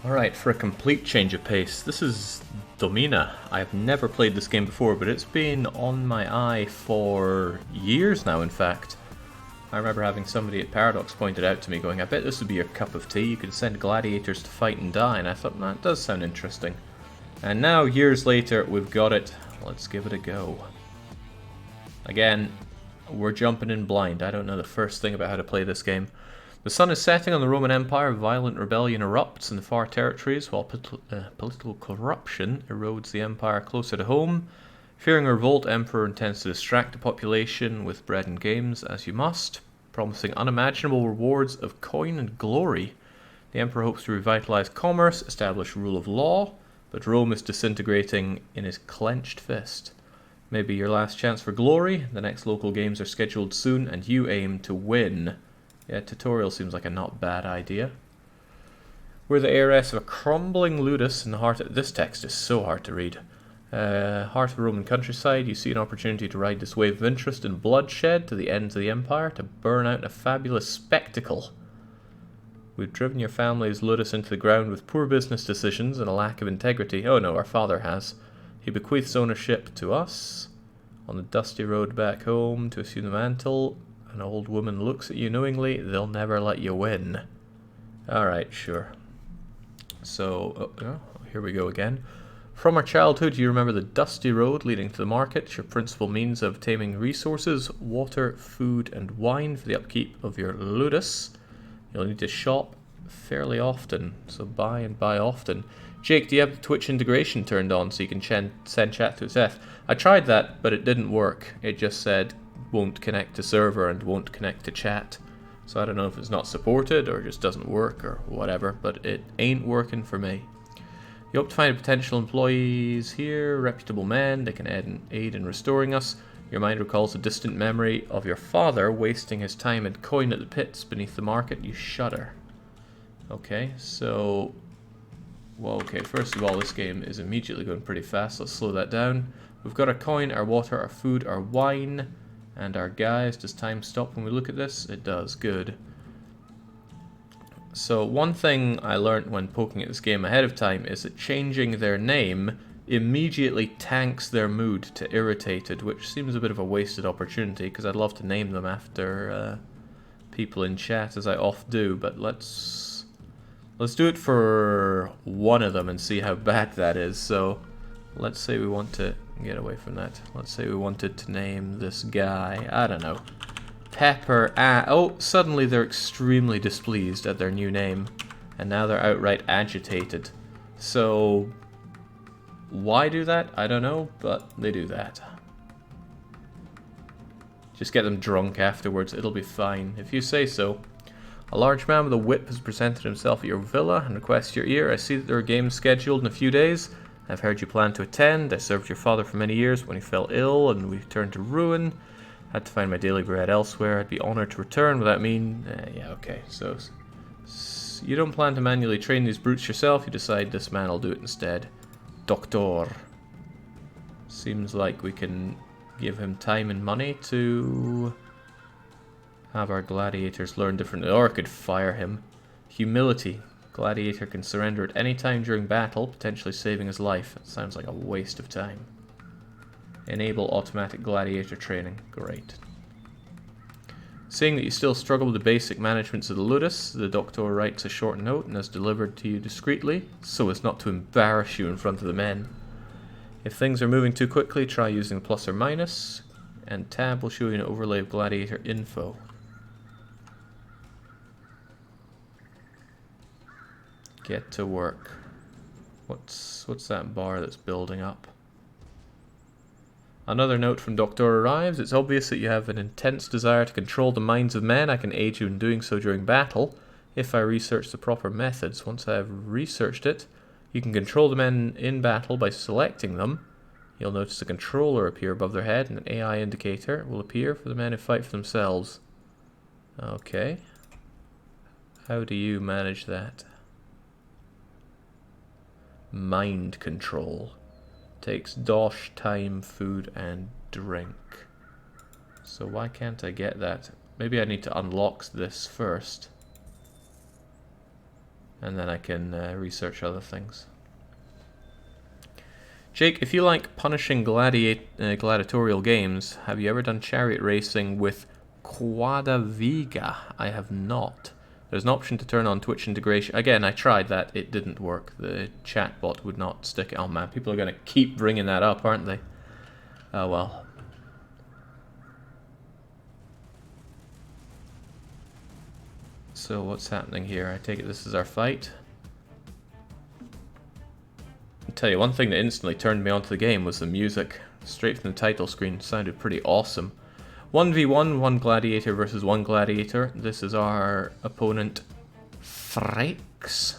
Alright, for a complete change of pace, this is Domina. I've never played this game before, but it's been on my eye for years now, in fact. I remember having somebody at Paradox pointed out to me going, I bet this would be your cup of tea, you could send gladiators to fight and die, and I thought, that does sound interesting. And now, years later, we've got it. Let's give it a go. Again, we're jumping in blind. I don't know the first thing about how to play this game. The sun is setting on the Roman Empire, violent rebellion erupts in the far territories, while political corruption erodes the empire closer to home. Fearing a revolt, Emperor intends to distract the population with bread and games, as you must, promising unimaginable rewards of coin and glory. The Emperor hopes to revitalize commerce, establish rule of law, but Rome is disintegrating in his clenched fist. Maybe your last chance for glory. The next local games are scheduled soon, and you aim to win. Yeah, tutorial seems like a not bad idea. We're the heiress of a crumbling ludus in the heart of... This text is so hard to read. Heart of the Roman countryside, you see an opportunity to ride this wave of interest and bloodshed to the ends of the empire, to burn out in a fabulous spectacle. We've driven your family's ludus into the ground with poor business decisions and a lack of integrity. Oh no, our father has. He bequeaths ownership to us. On the dusty road back home to assume the mantle... An old woman looks at you knowingly, they'll never let you win. Alright, sure. So, here we go again. From our childhood, you remember the dusty road leading to the market, your principal means of obtaining resources, water, food, and wine for the upkeep of your ludus. You'll need to shop fairly often, so buy and buy often. Jake, do you have the Twitch integration turned on so you can send chat to its F? I tried that, but it didn't work. It just said... won't connect to server and won't connect to chat. So I don't know if it's not supported or just doesn't work or whatever, but it ain't working for me. You hope to find potential employees here, reputable men, they can aid in restoring us. Your mind recalls a distant memory of your father wasting his time and coin at the pits beneath the market. You shudder. Okay, so... well, okay, first of all, this game is immediately going pretty fast. Let's slow that down. We've got our coin, our water, our food, our wine... and our guys. Does time stop when we look at this? It does. Good. So one thing I learned when poking at this game ahead of time is that changing their name immediately tanks their mood to irritated, which seems a bit of a wasted opportunity because I'd love to name them after people in chat, as I oft do, but let's do it for one of them and see how bad that is. So let's say we want to get away from that. Let's say we wanted to name this guy, I don't know, Pepper. Oh, suddenly they're extremely displeased at their new name, and now they're outright agitated. So, why do that? I don't know, but they do that. Just get them drunk afterwards, it'll be fine, if you say so. A large man with a whip has presented himself at your villa and requests your ear. I see that there are games scheduled in a few days. I've heard you plan to attend. I served your father for many years when he fell ill and we turned to ruin. Had to find my daily bread elsewhere. I'd be honored to return. Would that mean... yeah, okay. So, you don't plan to manually train these brutes yourself. You decide this man will do it instead. Doctor. Seems like we can give him time and money to have our gladiators learn differently. Or I could fire him. Humility. Gladiator can surrender at any time during battle, potentially saving his life. It sounds like a waste of time. Enable automatic gladiator training. Great. Seeing that you still struggle with the basic managements of the ludus, the doctor writes a short note and has delivered to you discreetly, so as not to embarrass you in front of the men. If things are moving too quickly, try using plus or minus, and tab will show you an overlay of gladiator info. Get to work. What's that bar that's building up? Another note from Doctor arrives. It's obvious that you have an intense desire to control the minds of men. I can aid you in doing so during battle, if I research the proper methods. Once I have researched it, you can control the men in battle by selecting them. You'll notice a controller appear above their head, and an AI indicator will appear for the men who fight for themselves. Okay. How do you manage that? Mind control. Takes dosh, time, food, and drink. So why can't I get that? Maybe I need to unlock this first. and then I can research other things. Jake, if you like punishing gladiatorial games, have you ever done chariot racing with Quadaviga? I have not. There's an option to turn on Twitch integration. Again, I tried that. It didn't work. The chatbot would not stick it. Oh man, people are going to keep bringing that up, aren't they? Oh well. So what's happening here? I take it this is our fight. I'll tell you, one thing that instantly turned me onto the game was the music. Straight from the title screen. It sounded pretty awesome. 1v1, one gladiator versus one gladiator. This is our opponent, Freix.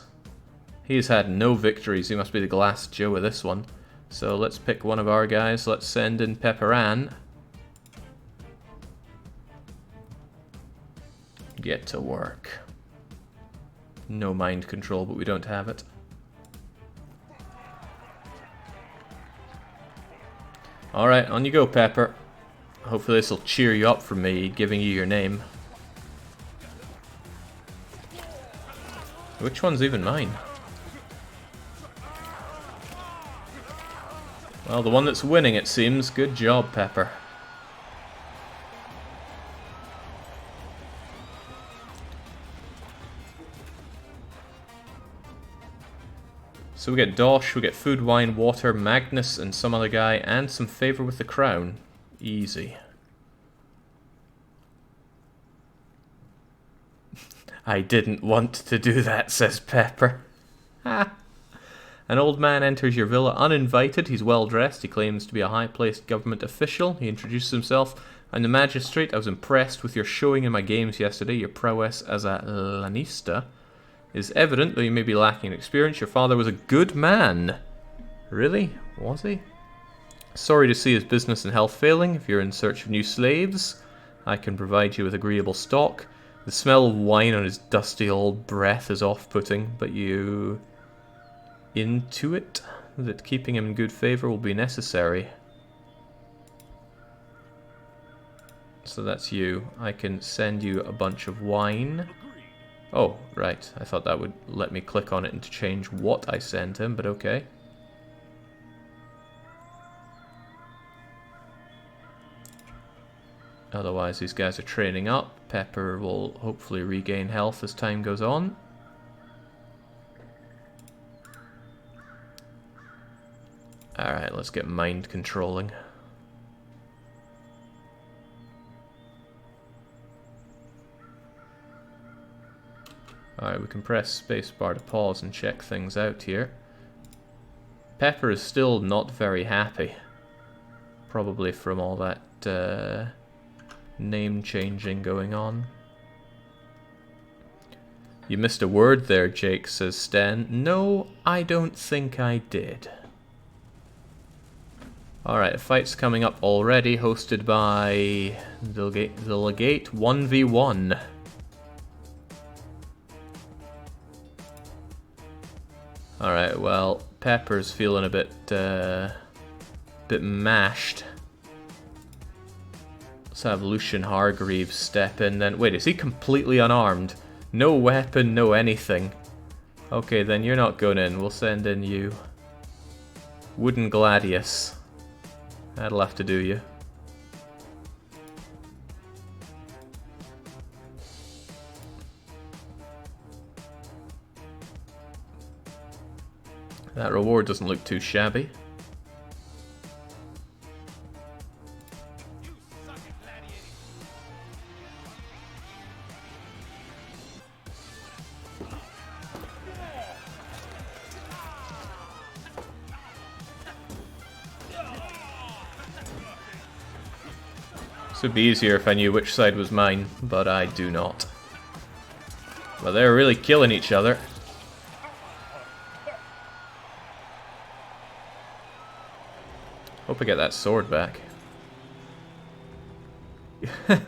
He's had no victories. He must be the Glass Joe of this one. So let's pick one of our guys. Let's send in Pepperan. Get to work. No mind control, but we don't have it. Alright, on you go, Pepper. Hopefully this will cheer you up for me giving you your name. Which one's even mine? Well, the one that's winning, it seems. Good job, Pepper. So we get Dosh, we get food, wine, water, Magnus and some other guy, and some favor with the crown. Easy. I didn't want to do that, says Pepper. Ha! An old man enters your villa uninvited. He's well dressed. He claims to be a high-placed government official. He introduces himself. I'm the magistrate. I was impressed with your showing in my games yesterday. Your prowess as a lanista is evident, though you may be lacking in experience. Your father was a good man. Really? Was he? Sorry to see his business and health failing. If you're in search of new slaves, I can provide you with agreeable stock. The smell of wine on his dusty old breath is off-putting, but you intuit that keeping him in good favor will be necessary. So that's you. I can send you a bunch of wine. Oh, right. I thought that would let me click on it and to change what I send him, but okay. Otherwise, these guys are training up. Pepper will hopefully regain health as time goes on. Alright, let's get mind controlling. Alright, we can press spacebar to pause and check things out here. Pepper is still not very happy. Probably from all that name changing going on. You missed a word there, Jake, says Stan. No, I don't think I did. Alright, a fight's coming up already, hosted by the Legate 1v1. Alright, well, Pepper's feeling a bit mashed. Let's have Lucian Hargreaves step in then. Wait, is he completely unarmed? No weapon, no anything. Okay, then you're not going in. We'll send in you. Wooden Gladius. That'll have to do you. That reward doesn't look too shabby. This would be easier if I knew which side was mine, but I do not. Well, they're really killing each other. Hope I get that sword back.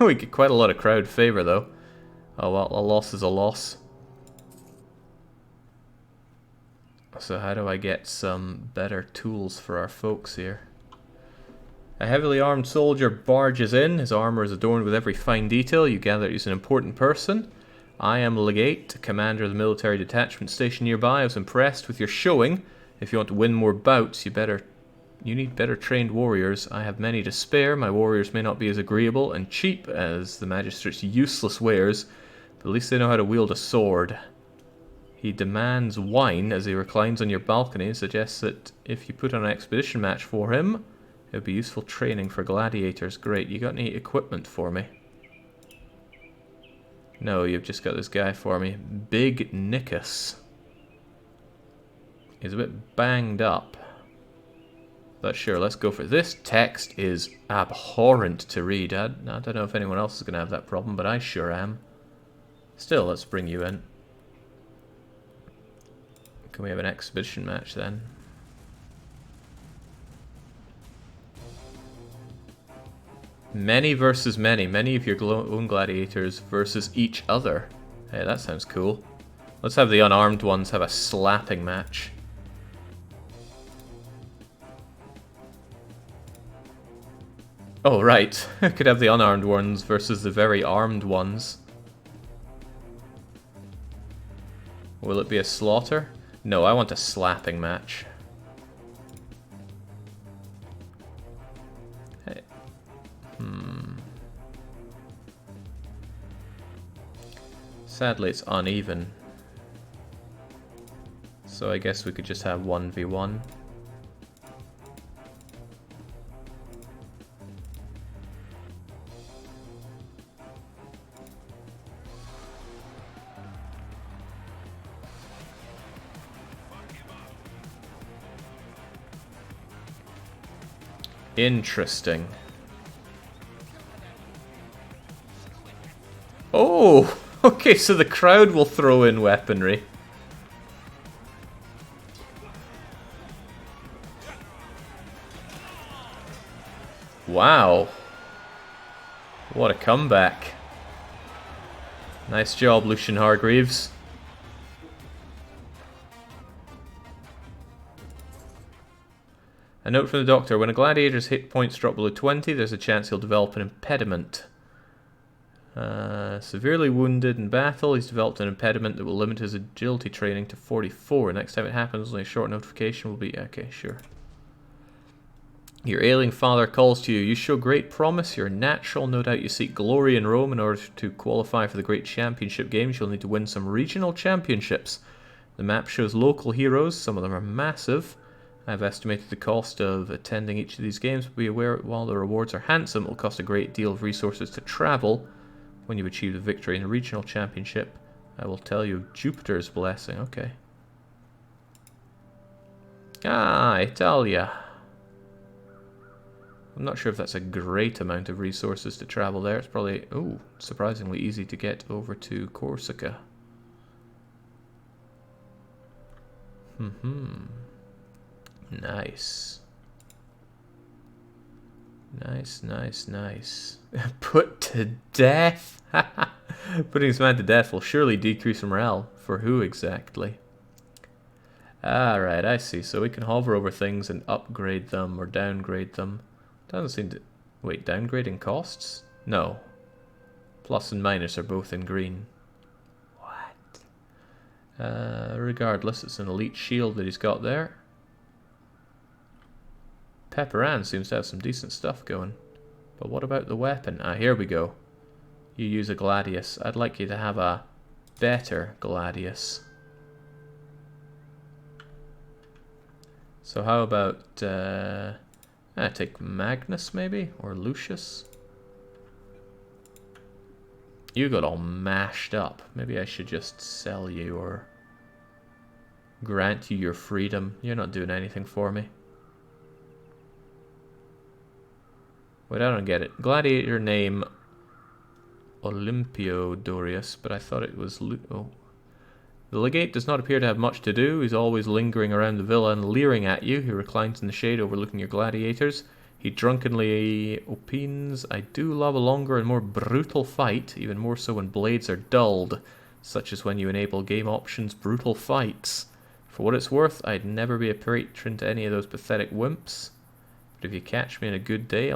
We get quite a lot of crowd favor though. Oh well, a loss is a loss. So how do I get some better tools for our folks here? A heavily armed soldier barges in. His armor is adorned with every fine detail. You gather he's an important person. I am Legate, commander of the military detachment stationed nearby. I was impressed with your showing. If you want to win more bouts, you need better trained warriors. I have many to spare. My warriors may not be as agreeable and cheap as the magistrate's useless wares, but at least they know how to wield a sword. He demands wine as he reclines on your balcony and suggests that if you put on an expedition match for him, it would be useful training for gladiators. Great, you got any equipment for me? No, you've just got this guy for me. Big Nickus. He's a bit banged up. But sure, let's go for it. This text is abhorrent to read. I don't know if anyone else is going to have that problem, but I sure am. Still, let's bring you in. Can we have an expedition match then? Many versus many. Many of your own gladiators versus each other. Hey, that sounds cool. Let's have the unarmed ones have a slapping match. Oh, right. Could have the unarmed ones versus the very armed ones. Will it be a slaughter? No, I want a slapping match. Hey. Sadly, it's uneven. So I guess we could just have 1v1. Interesting. Oh! Okay, so the crowd will throw in weaponry. Wow. What a comeback. Nice job, Lucian Hargreaves. A note from the doctor. When a gladiator's hit points drop below 20, there's a chance he'll develop an impediment. Severely wounded in battle, he's developed an impediment that will limit his agility training to 44. Next time it happens, only a short notification will be... Okay, sure. Your ailing father calls to you. You show great promise. You're natural. No doubt you seek glory in Rome. In order to qualify for the great championship games, you'll need to win some regional championships. The map shows local heroes. Some of them are massive. I've estimated the cost of attending each of these games, but be aware while the rewards are handsome, it will cost a great deal of resources to travel. When you achieve a victory in a regional championship, I will tell you Jupiter's blessing. Okay. Ah, Italia. I'm not sure if that's a great amount of resources to travel there. It's probably, ooh, surprisingly easy to get over to Corsica. Nice. Nice, nice, nice. Put to death? Putting this man to death will surely decrease morale. For who exactly? Alright, I see. So we can hover over things and upgrade them or downgrade them. Doesn't seem to... Wait, downgrading costs? No. Plus and minus are both in green. What? Regardless, it's an elite shield that he's got there. Pepperan seems to have some decent stuff going. But what about the weapon? Ah, here we go. You use a gladius. I'd like you to have a better gladius. So how about... take Magnus maybe? Or Lucius? You got all mashed up. Maybe I should just sell you or grant you your freedom. You're not doing anything for me. Wait, I don't get it. Gladiator name Olympiodorius, but I thought it was... Oh. The legate does not appear to have much to do. He's always lingering around the villa and leering at you. He reclines in the shade overlooking your gladiators. He drunkenly opines, I do love a longer and more brutal fight, even more so when blades are dulled, such as when you enable game options brutal fights. For what it's worth, I'd never be a patron to any of those pathetic wimps. But if you catch me in a good day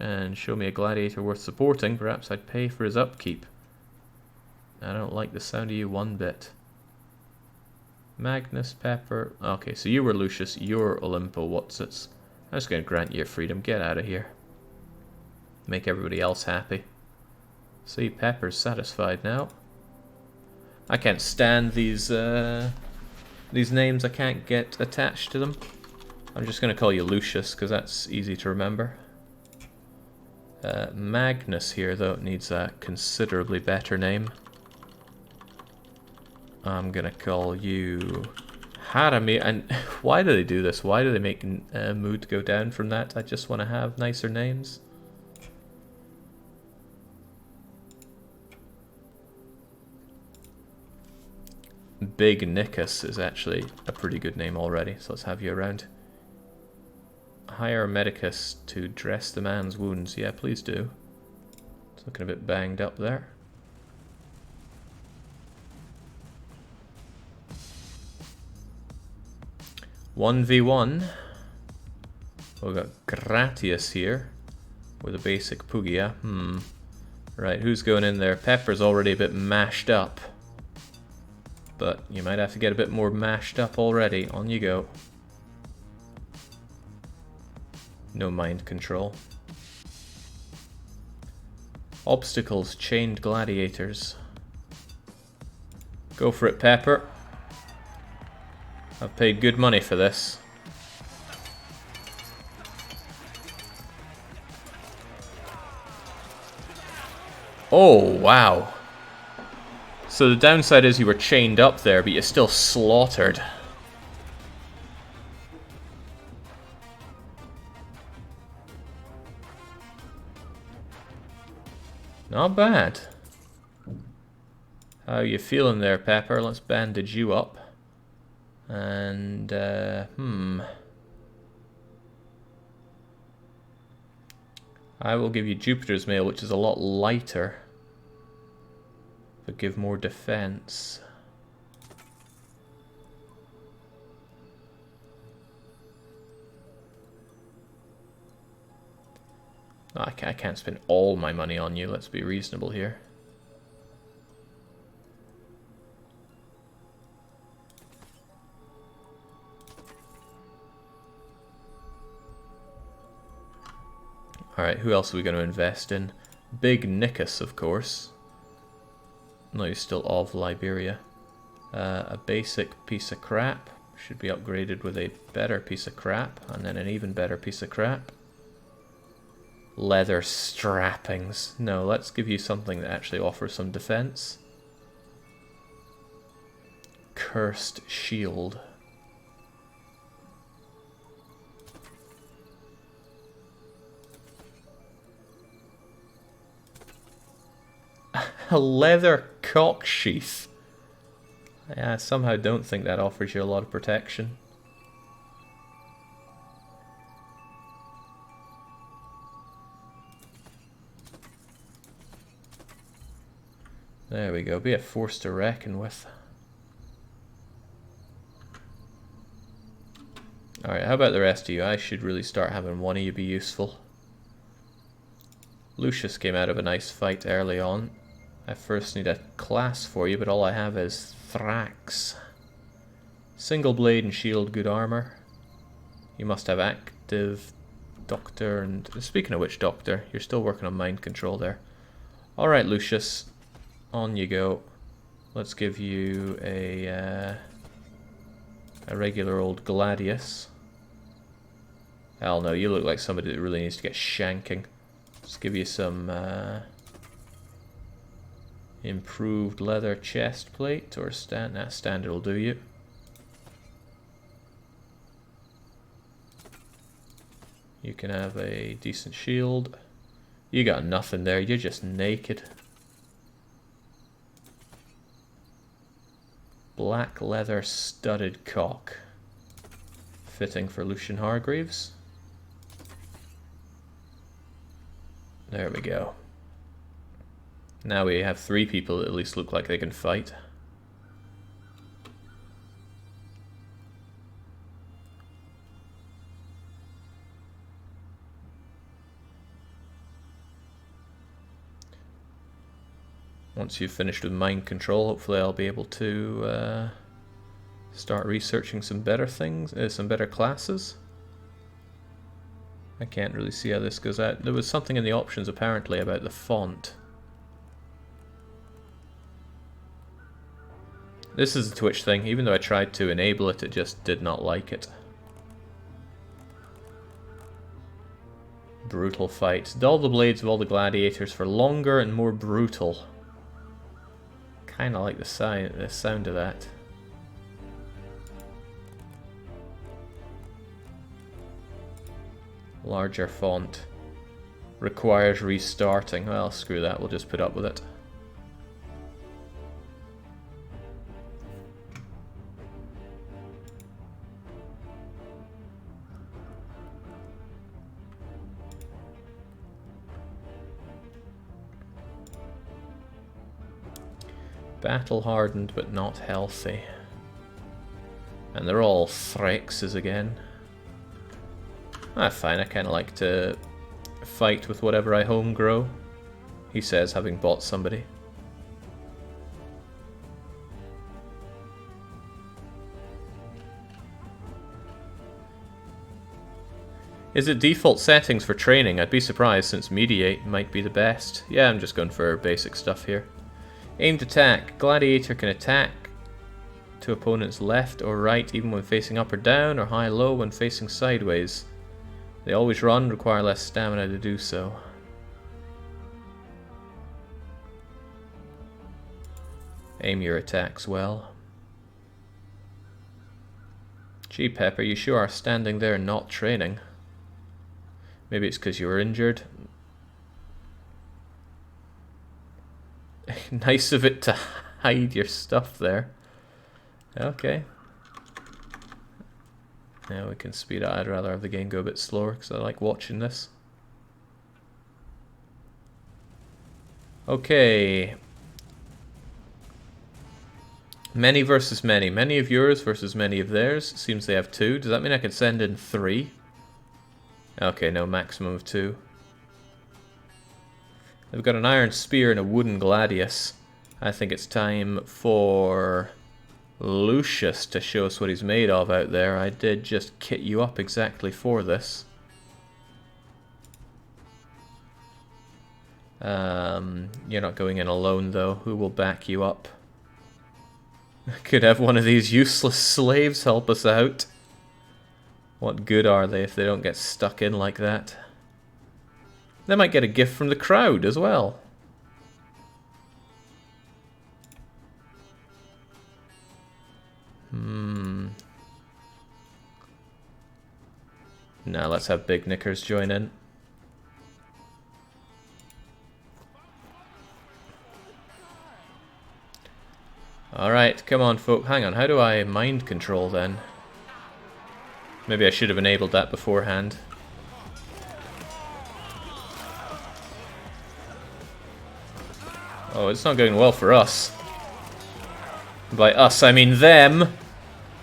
and show me a gladiator worth supporting, perhaps I'd pay for his upkeep. I don't like the sound of you one bit. Magnus, Pepper. Okay, so you were Lucius, you're Olympo. What's it? I'm just going to grant you your freedom. Get out of here. Make everybody else happy. See, Pepper's satisfied now. I can't stand these names. I can't get attached to them. I'm just going to call you Lucius because that's easy to remember. Magnus here, though, needs a considerably better name. I'm going to call you Harami. And why do they do this? Why do they make mood go down from that? I just want to have nicer names. Big Nickus is actually a pretty good name already, so let's have you around. Hire a medicus to dress the man's wounds. Yeah, please do. It's looking a bit banged up there. One v one. We've got Gratius here with a basic Pugia. Right, who's going in there? Pepper's already a bit mashed up. But you might have to get a bit more mashed up already. On you go. No mind control. Obstacles, chained gladiators. Go for it, Pepper. I've paid good money for this. Oh, wow. So the downside is you were chained up there, but you're still slaughtered. Not bad. How you feeling there, Pepper? Let's bandage you up. And, I will give you Jupiter's Mail, which is a lot lighter, but give more defense. Oh, I can't spend all my money on you. Let's be reasonable here. Alright, who else are we going to invest in? Big Nickus, of course. No, he's still of Liberia. A basic piece of crap. Should be upgraded with a better piece of crap. And then an even better piece of crap. Leather strappings. No, let's give you something that actually offers some defense. Cursed shield. A leather cock sheath. Yeah, I somehow don't think that offers you a lot of protection. There we go, be a force to reckon with. Alright, how about the rest of you? I should really start having one of you be useful. Lucius came out of a nice fight early on. I first need a class for you, but all I have is Thrax. Single blade and shield, good armor. You must have active doctor, and speaking of which, doctor, you're still working on mind control there. Alright, Lucius. On you go. Let's give you a regular old gladius. Hell no, you look like somebody that really needs to get shanking. Let's give you some improved leather chest plate, or standard will do you. You can have a decent shield. You got nothing there, you're just naked. Black leather studded cock. Fitting for Lucian Hargreaves. There we go. Now we have 3 people that at least look like they can fight. Once you've finished with mind control, hopefully I'll be able to start researching some better things, some better classes. I can't really see how this goes out. There was something in the options apparently about the font. This is a Twitch thing. Even though I tried to enable it, it just did not like it. Brutal fights. Dull the blades of all the gladiators for longer and more brutal. Kind of like the sound of that. Larger font. Requires restarting. Well, screw that. We'll just put up with it. Battle hardened but not healthy. And they're all Threxes again. Ah, fine, I kinda like to fight with whatever I home grow, he says, having bought somebody. Is it default settings for training? I'd be surprised since mediate might be the best. Yeah, I'm just going for basic stuff here. Aimed attack. Gladiator can attack to opponent's left or right even when facing up or down, or high-low when facing sideways. They always run, require less stamina to do so. Aim your attacks well. Gee, Pepper, you sure are standing there not training. Maybe it's because you were injured. Nice of it to hide your stuff there. Okay. Now we can speed up. I'd rather have the game go a bit slower because I like watching this. Okay. Many versus many. Many of yours versus many of theirs. Seems they have 2. Does that mean I could send in 3? Okay, no, maximum of 2. They've got an iron spear and a wooden gladius. I think it's time for Lucius to show us what he's made of out there. I did just kit you up exactly for this. You're not going in alone though. Who will back you up? Could have one of these useless slaves help us out. What good are they if they don't get stuck in like that? They might get a gift from the crowd as well. Now let's have Big Knickers join in. Alright, come on folk. Hang on, how do I mind control then? Maybe I should have enabled that beforehand. Oh, it's not going well for us. By us, I mean them.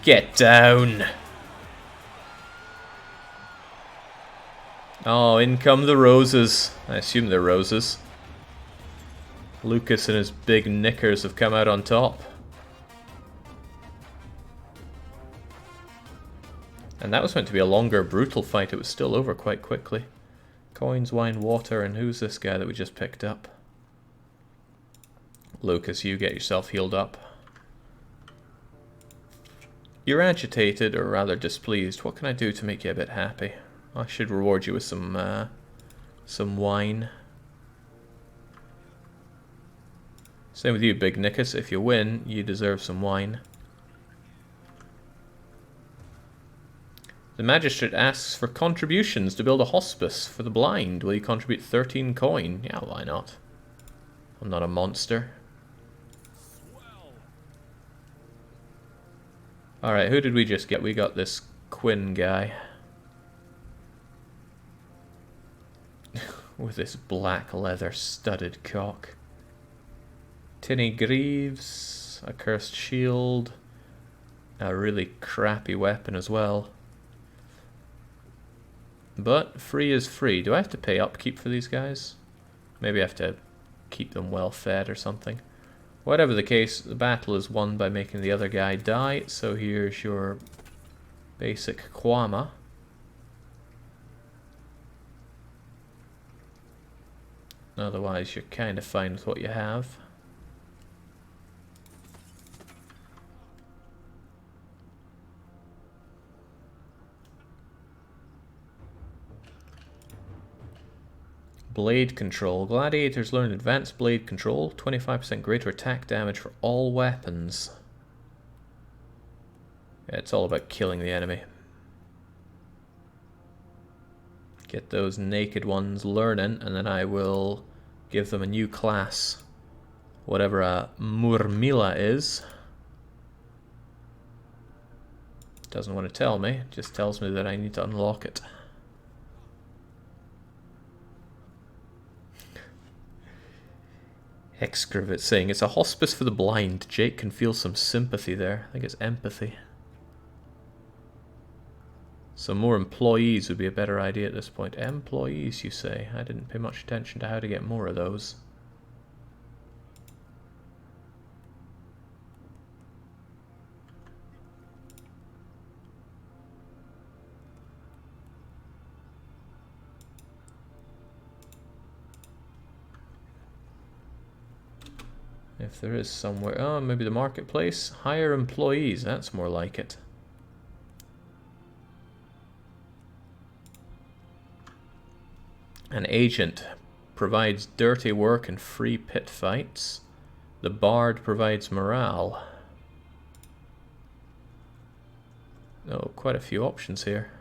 Get down. Oh, in come the roses. I assume they're roses. Lucas and his big knickers have come out on top. And that was meant to be a longer, brutal fight. It was still over quite quickly. Coins, wine, water, and who's this guy that we just picked up? Lucas, you get yourself healed up. You're agitated, or rather displeased. What can I do to make you a bit happy? I should reward you with some wine. Same with you, Big Nickus. If you win, you deserve some wine. The magistrate asks for contributions to build a hospice for the blind. Will you contribute 13 coin? Yeah, why not? I'm not a monster. Alright, who did we just get? We got this Quinn guy. With this black leather studded cock. Tinny Greaves, a cursed shield, a really crappy weapon as well. But free is free. Do I have to pay upkeep for these guys? Maybe I have to keep them well fed or something. Whatever the case, the battle is won by making the other guy die, so here's your basic Kwama. Otherwise, you're kind of fine with what you have. Blade control. Gladiators learn advanced blade control, 25% greater attack damage for all weapons. Yeah, it's all about killing the enemy. Get those naked ones learning, and then I will give them a new class. Whatever a Murmila is. Doesn't want to tell me, just tells me that I need to unlock it. Excravit saying, it's a hospice for the blind. Jake can feel some sympathy there. I think it's empathy. Some more employees would be a better idea at this point. Employees, you say? I didn't pay much attention to how to get more of those. If there is somewhere... Oh, maybe the marketplace? Hire employees, that's more like it. An agent provides dirty work and free pit fights. The bard provides morale. Oh, quite a few options here.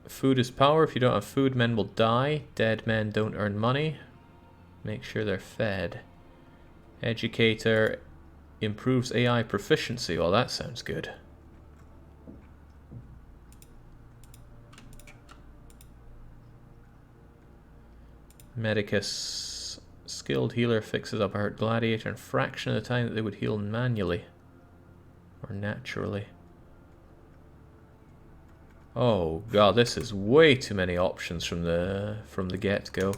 Food is power. If you don't have food, men will die. Dead men don't earn money. Make sure they're fed. Educator improves AI proficiency. Well, that sounds good. Medicus. Skilled healer fixes up a hurt gladiator in a fraction of the time that they would heal manually. Or naturally. Oh god, this is way too many options from the get-go.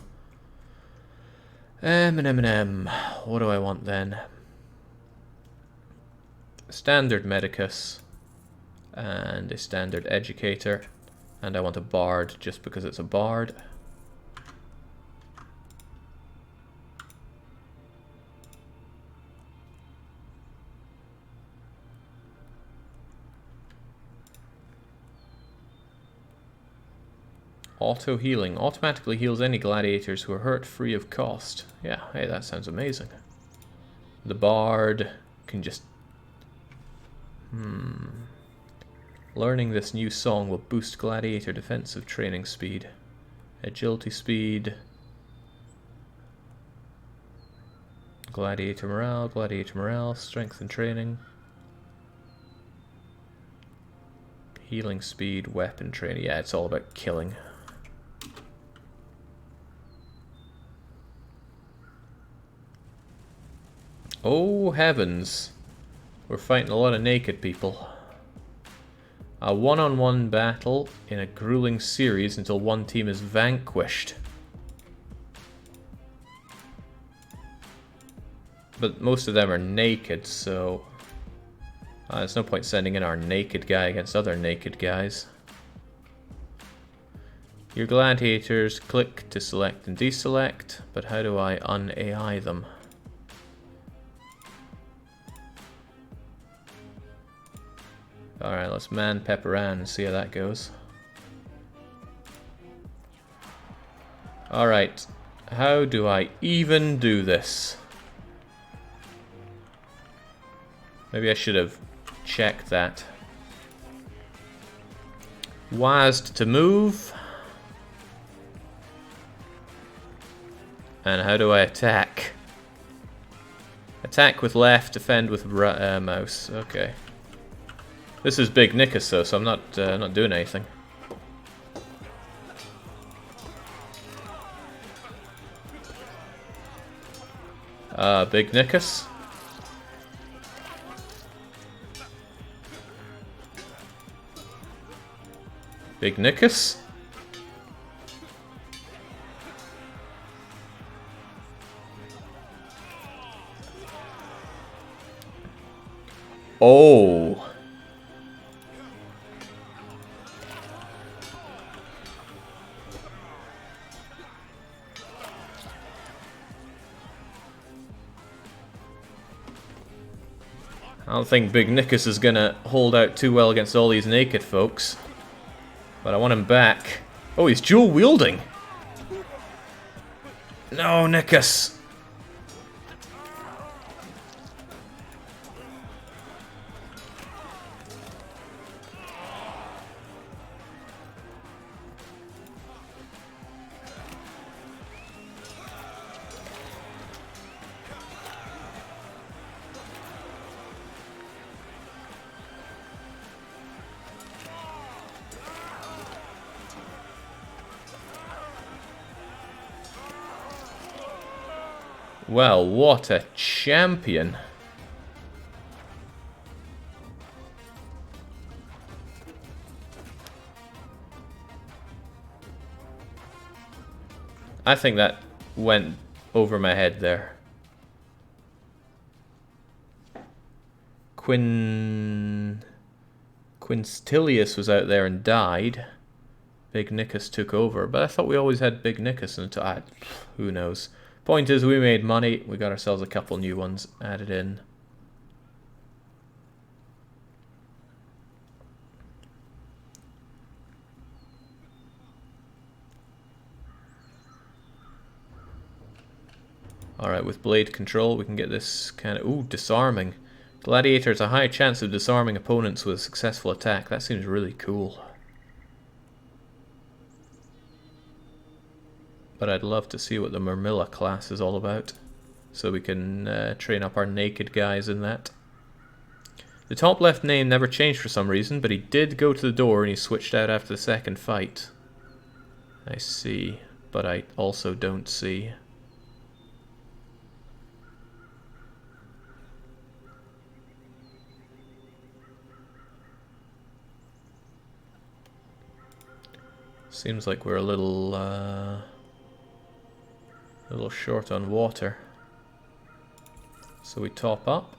What do I want then? Standard Medicus and a standard educator, and I want a bard just because it's a bard. Auto healing. Automatically heals any gladiators who are hurt free of cost. Yeah, hey, that sounds amazing. The bard can just... Learning this new song will boost gladiator defensive training speed. Agility speed. Gladiator morale, strength and training. Healing speed, weapon training. Yeah, it's all about killing. Oh heavens, we're fighting a lot of naked people. A one-on-one battle in a grueling series until one team is vanquished. But most of them are naked, so there's no point sending in our naked guy against other naked guys. Your gladiators click to select and deselect, but how do I un-AI them? Alright, let's man Pepperan and see how that goes. Alright, how do I even do this? Maybe I should have checked that. WASD to move. And how do I attack? Attack with left, defend with mouse. Okay. This is Big Nickus though, so I'm not doing anything. Big Nickus. Big Nickus. Oh. I don't think Big Nickus is gonna hold out too well against all these naked folks. But I want him back. Oh, he's dual wielding. No, Nickus. Well, what a champion. I think that went over my head there. Quintilius was out there and died. Big Nickus took over, but I thought we always had Big Nickus until who knows. Point is, we made money. We got ourselves a couple new ones added in. Alright, with blade control, we can get this kind of... Ooh, disarming. Gladiator has a high chance of disarming opponents with a successful attack. That seems really cool. But I'd love to see what the Murmilla class is all about, so we can train up our naked guys in that. The top left name never changed for some reason, but he did go to the door and he switched out after the second fight. I see, but I also don't see. Seems like we're a little short on water. So we top up.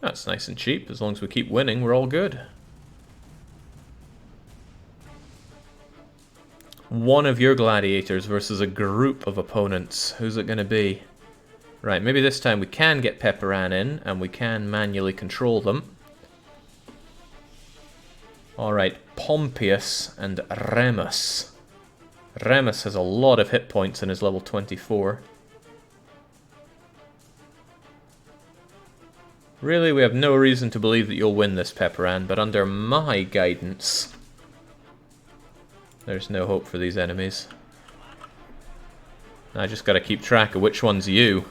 That's nice and cheap. As long as we keep winning, we're all good. One of your gladiators versus a group of opponents. Who's it going to be? Right, maybe this time we can get Pepperan in and we can manually control them. Alright, Pompeius and Remus. Remus has a lot of hit points and is level 24. Really, we have no reason to believe that you'll win this, Pepperan, but under my guidance, there's no hope for these enemies. I just gotta keep track of which one's you.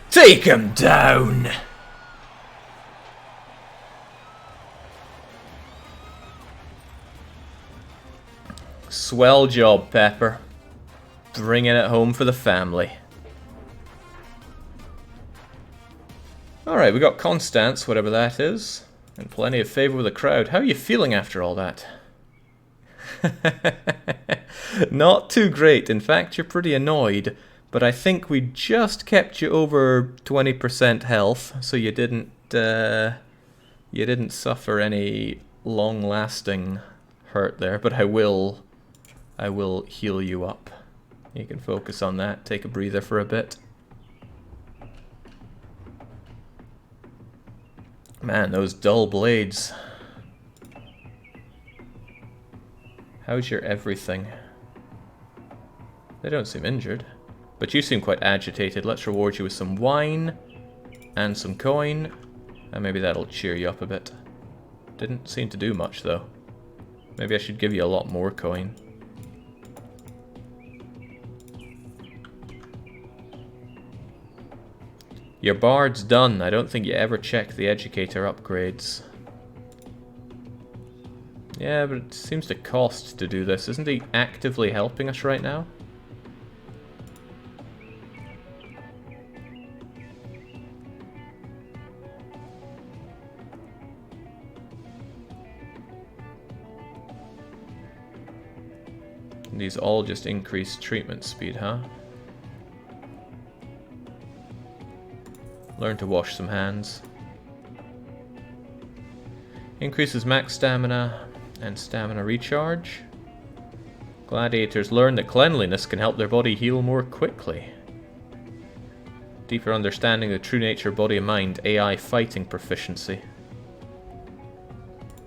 Take him down! Swell job, Pepper. Bringing it home for the family. Alright, we got Constance, whatever that is. And plenty of favour with the crowd. How are you feeling after all that? Not too great. In fact, you're pretty annoyed. But I think we just kept you over 20% health, so you didn't suffer any long-lasting hurt there. But I will heal you up. You can focus on that. Take a breather for a bit. Man, those dull blades. How's your everything? They don't seem injured. But you seem quite agitated. Let's reward you with some wine and some coin. And maybe that'll cheer you up a bit. Didn't seem to do much, though. Maybe I should give you a lot more coin. Your bard's done. I don't think you ever checked the educator upgrades. Yeah, but it seems to cost to do this. Isn't he actively helping us right now? And these all just increase treatment speed, huh? Learn to wash some hands. Increases max stamina and stamina recharge. Gladiators learn that cleanliness can help their body heal more quickly. Deeper understanding of the true nature of body and mind. AI fighting proficiency.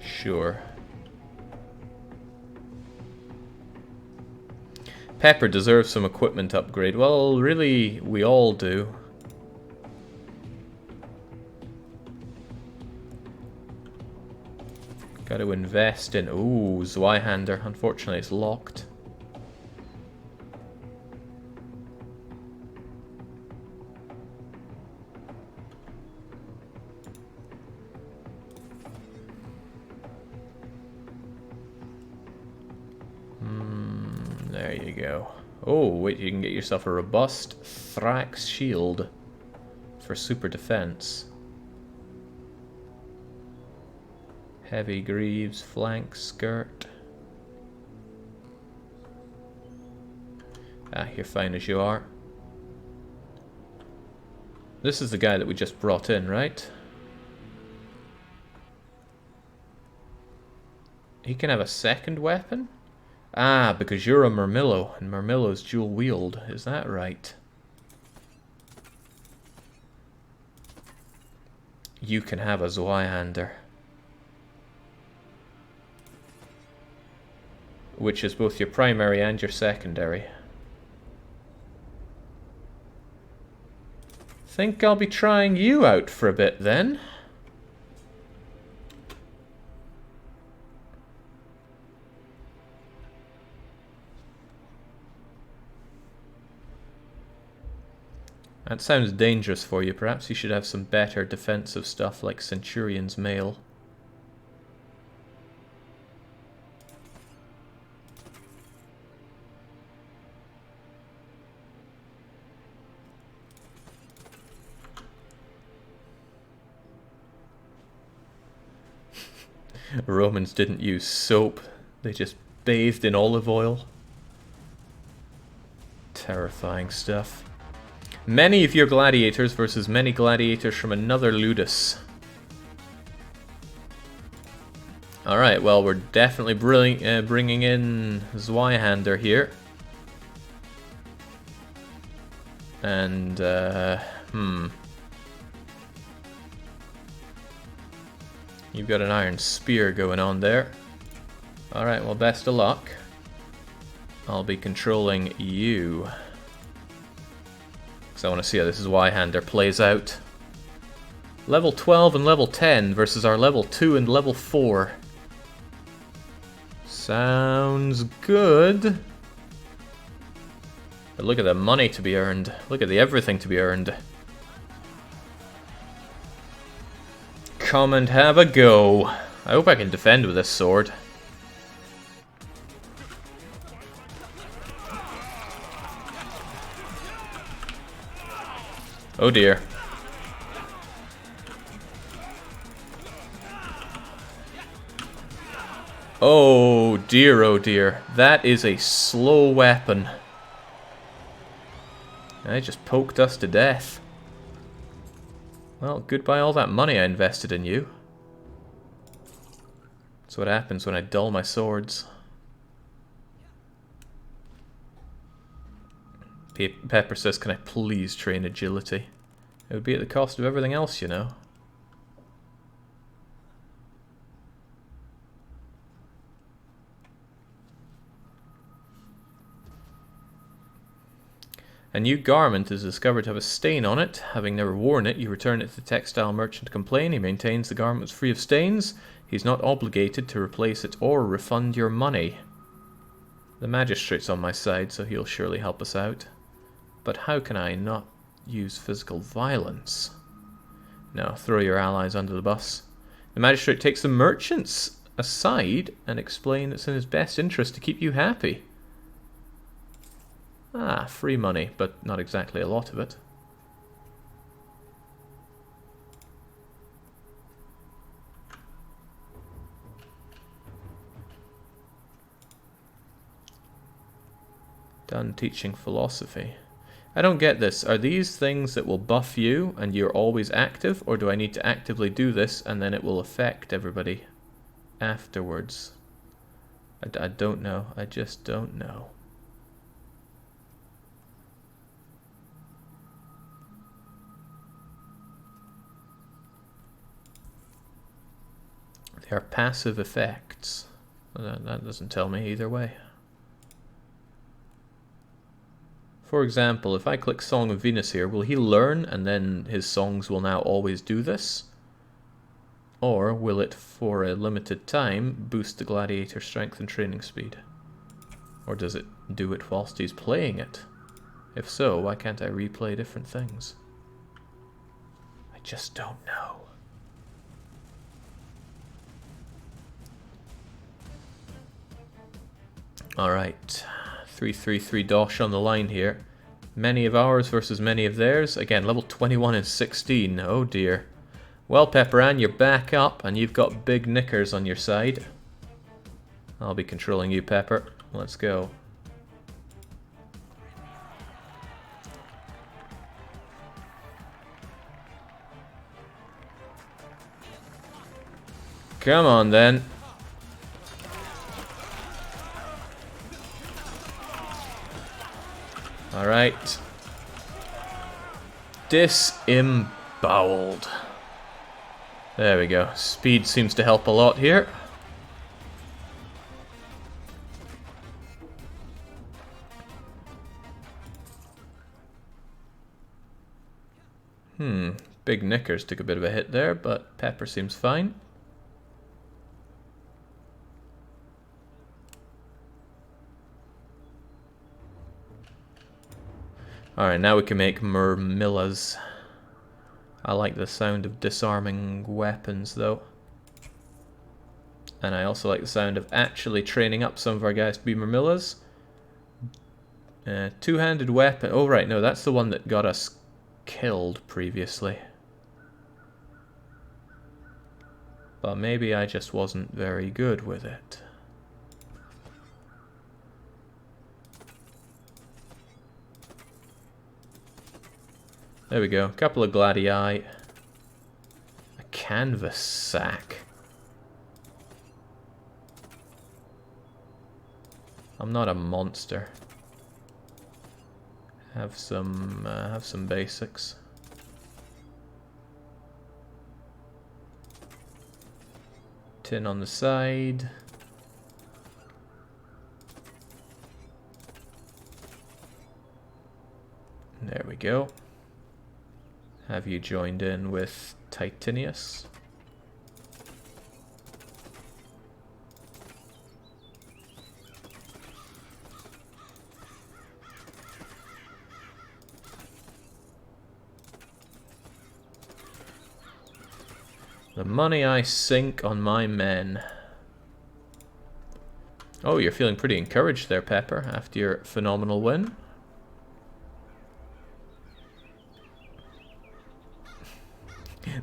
Sure. Pepper deserves some equipment upgrade. Well, really, we all do. Got to invest in... Ooh, Zweihander. Unfortunately, it's locked. There you go. Oh, wait, you can get yourself a robust Thrax shield for super defense. Heavy greaves, flank, skirt. Ah, you're fine as you are. This is the guy that we just brought in, right? He can have a second weapon? Ah, because you're a Murmillo, and Murmillo's dual wield. Is that right? You can have a Zweihander. Which is both your primary and your secondary. Think I'll be trying you out for a bit then. That sounds dangerous for you. Perhaps you should have some better defensive stuff like Centurion's Mail. Romans didn't use soap. They just bathed in olive oil. Terrifying stuff. Many of your gladiators versus many gladiators from another ludus. Alright, well, we're definitely bringing in Zweihander here. And, You've got an iron spear going on there. Alright, well, best of luck. I'll be controlling you. Because I want to see how this Zweihander plays out. Level 12 and level 10 versus our level 2 and level 4. Sounds good. But look at the money to be earned. Look at the everything to be earned. Come and have a go. I hope I can defend with this sword. Oh dear. Oh dear, oh dear. That is a slow weapon. It just poked us to death. Well, goodbye all that money I invested in you. That's what happens when I dull my swords. Pepper says, can I please train agility? It would be at the cost of everything else, you know. A new garment is discovered to have a stain on it. Having never worn it, you return it to the textile merchant to complain. He maintains the garment was free of stains. He's not obligated to replace it or refund your money. The magistrate's on my side, so he'll surely help us out. But how can I not use physical violence? No, throw your allies under the bus. The magistrate takes the merchant's aside and explain it's in his best interest to keep you happy. Ah, free money, but not exactly a lot of it. Done teaching philosophy. I don't get this. Are these things that will buff you and you're always active, or do I need to actively do this and then it will affect everybody afterwards? I don't know. I just don't know. They are passive effects. That doesn't tell me either way. For example, if I click Song of Venus here, will he learn and then his songs will now always do this? Or will it, for a limited time, boost the gladiator strength and training speed? Or does it do it whilst he's playing it? If so, why can't I replay different things? I just don't know. Alright. 333 Dosh on the line here. Many of ours versus many of theirs. Again, level 21 and 16. Oh dear. Well, Pepperan, you're back up and you've got big knickers on your side. I'll be controlling you, Pepper. Let's go. Come on then. Alright. Disemboweled. There we go. Speed seems to help a lot here. Big knickers took a bit of a hit there, but Pepper seems fine. Alright, now we can make Murmillas. I like the sound of disarming weapons, though. And I also like the sound of actually training up some of our guys to be Murmillas. Two-handed weapon. Oh, right, no, that's the one that got us killed previously. But maybe I just wasn't very good with it. There we go. A couple of gladii. A canvas sack. I'm not a monster. Have some basics. Tin on the side. There we go. Have you joined in with Titinius? The money I sink on my men. Oh, you're feeling pretty encouraged there, Pepper, after your phenomenal win.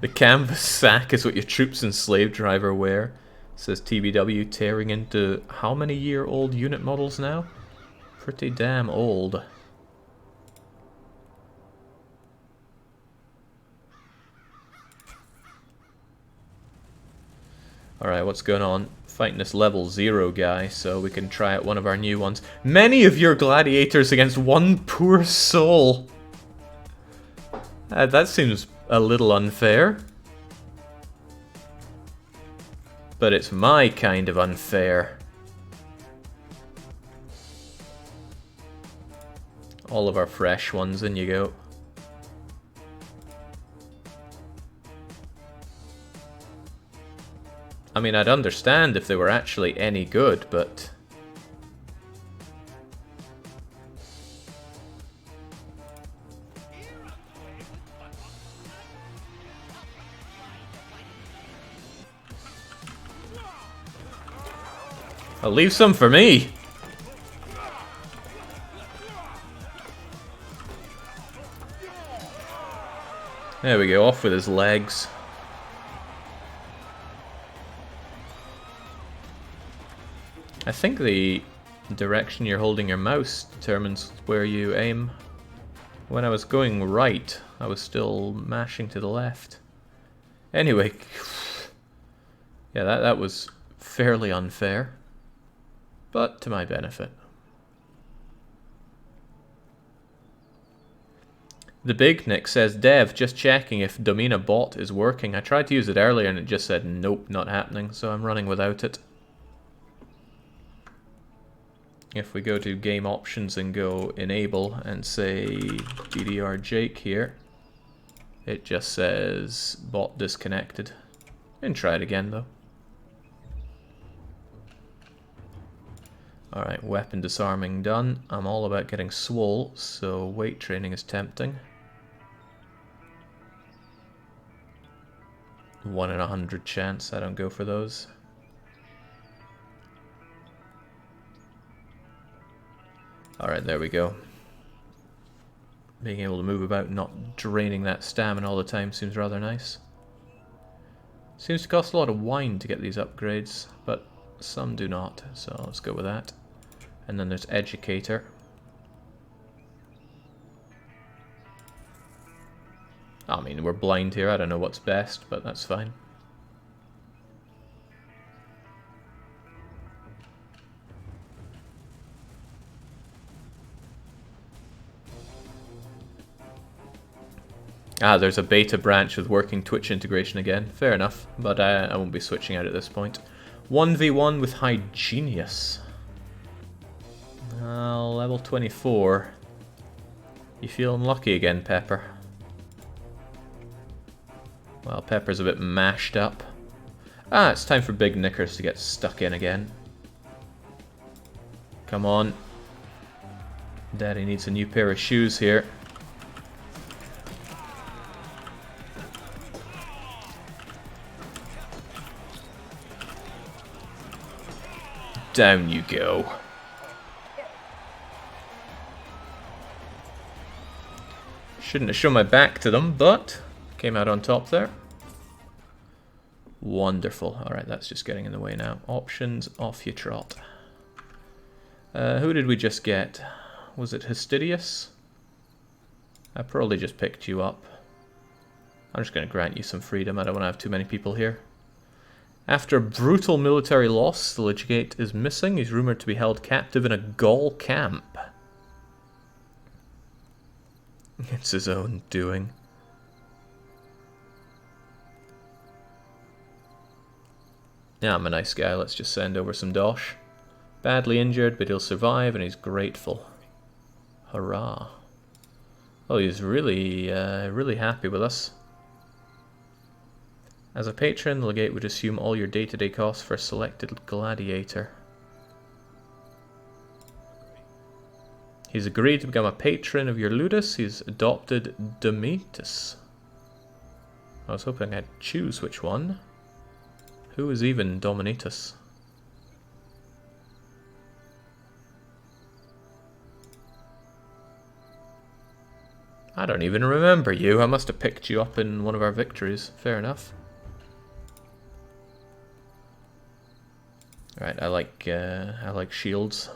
The canvas sack is what your troops and slave driver wear, says TBW, tearing into how many year-old unit models now? Pretty damn old. Alright, what's going on? Fighting this level 0 guy, so we can try out one of our new ones. Many of your gladiators against one poor soul! That seems a little unfair. But it's my kind of unfair. All of our fresh ones, in you go. I mean, I'd understand if they were actually any good, but... I'll leave some for me! There we go, off with his legs. I think the direction you're holding your mouse determines where you aim. When I was going right, I was still mashing to the left. Anyway, yeah, that was fairly unfair, but to my benefit. The Big Nick says, Dev, just checking if Domina bot is working. I tried to use it earlier and it just said, nope, not happening, so I'm running without it. If we go to game options and go enable and say DDR Jake here, it just says bot disconnected. And try it again though. Alright, weapon disarming done. I'm all about getting swole, so weight training is tempting. 1 in 100 chance I don't go for those. Alright, there we go. Being able to move about, not draining that stamina all the time seems rather nice. Seems to cost a lot of wine to get these upgrades, but some do not, so let's go with that. And then there's Educator. I mean, we're blind here, I don't know what's best, but that's fine. Ah, there's a beta branch with working Twitch integration again. Fair enough, but I won't be switching out at this point. 1v1 with Hygienius. Level 24. You feeling lucky again, Pepper? Well, Pepper's a bit mashed up. Ah, it's time for Big Knickers to get stuck in again. Come on. Daddy needs a new pair of shoes here. Down you go. Shouldn't have shown my back to them, but came out on top there. Wonderful. Alright, that's just getting in the way now. Options, off you trot. Who did we just get? Was it Histidius? I probably just picked you up. I'm just going to grant you some freedom. I don't want to have too many people here. After brutal military loss, the Legate is missing. He's rumoured to be held captive in a Gaul camp. It's his own doing. Yeah, I'm a nice guy. Let's just send over some dosh. Badly injured, but he'll survive, and he's grateful. Hurrah. Oh, he's really, really happy with us. As a patron, the Legate would assume all your day-to-day costs for a selected gladiator. He's agreed to become a patron of your ludus. He's adopted Domina. I was hoping I'd choose which one. Who is even Domina? I don't even remember you. I must have picked you up in one of our victories. Fair enough. Alright, I like shields.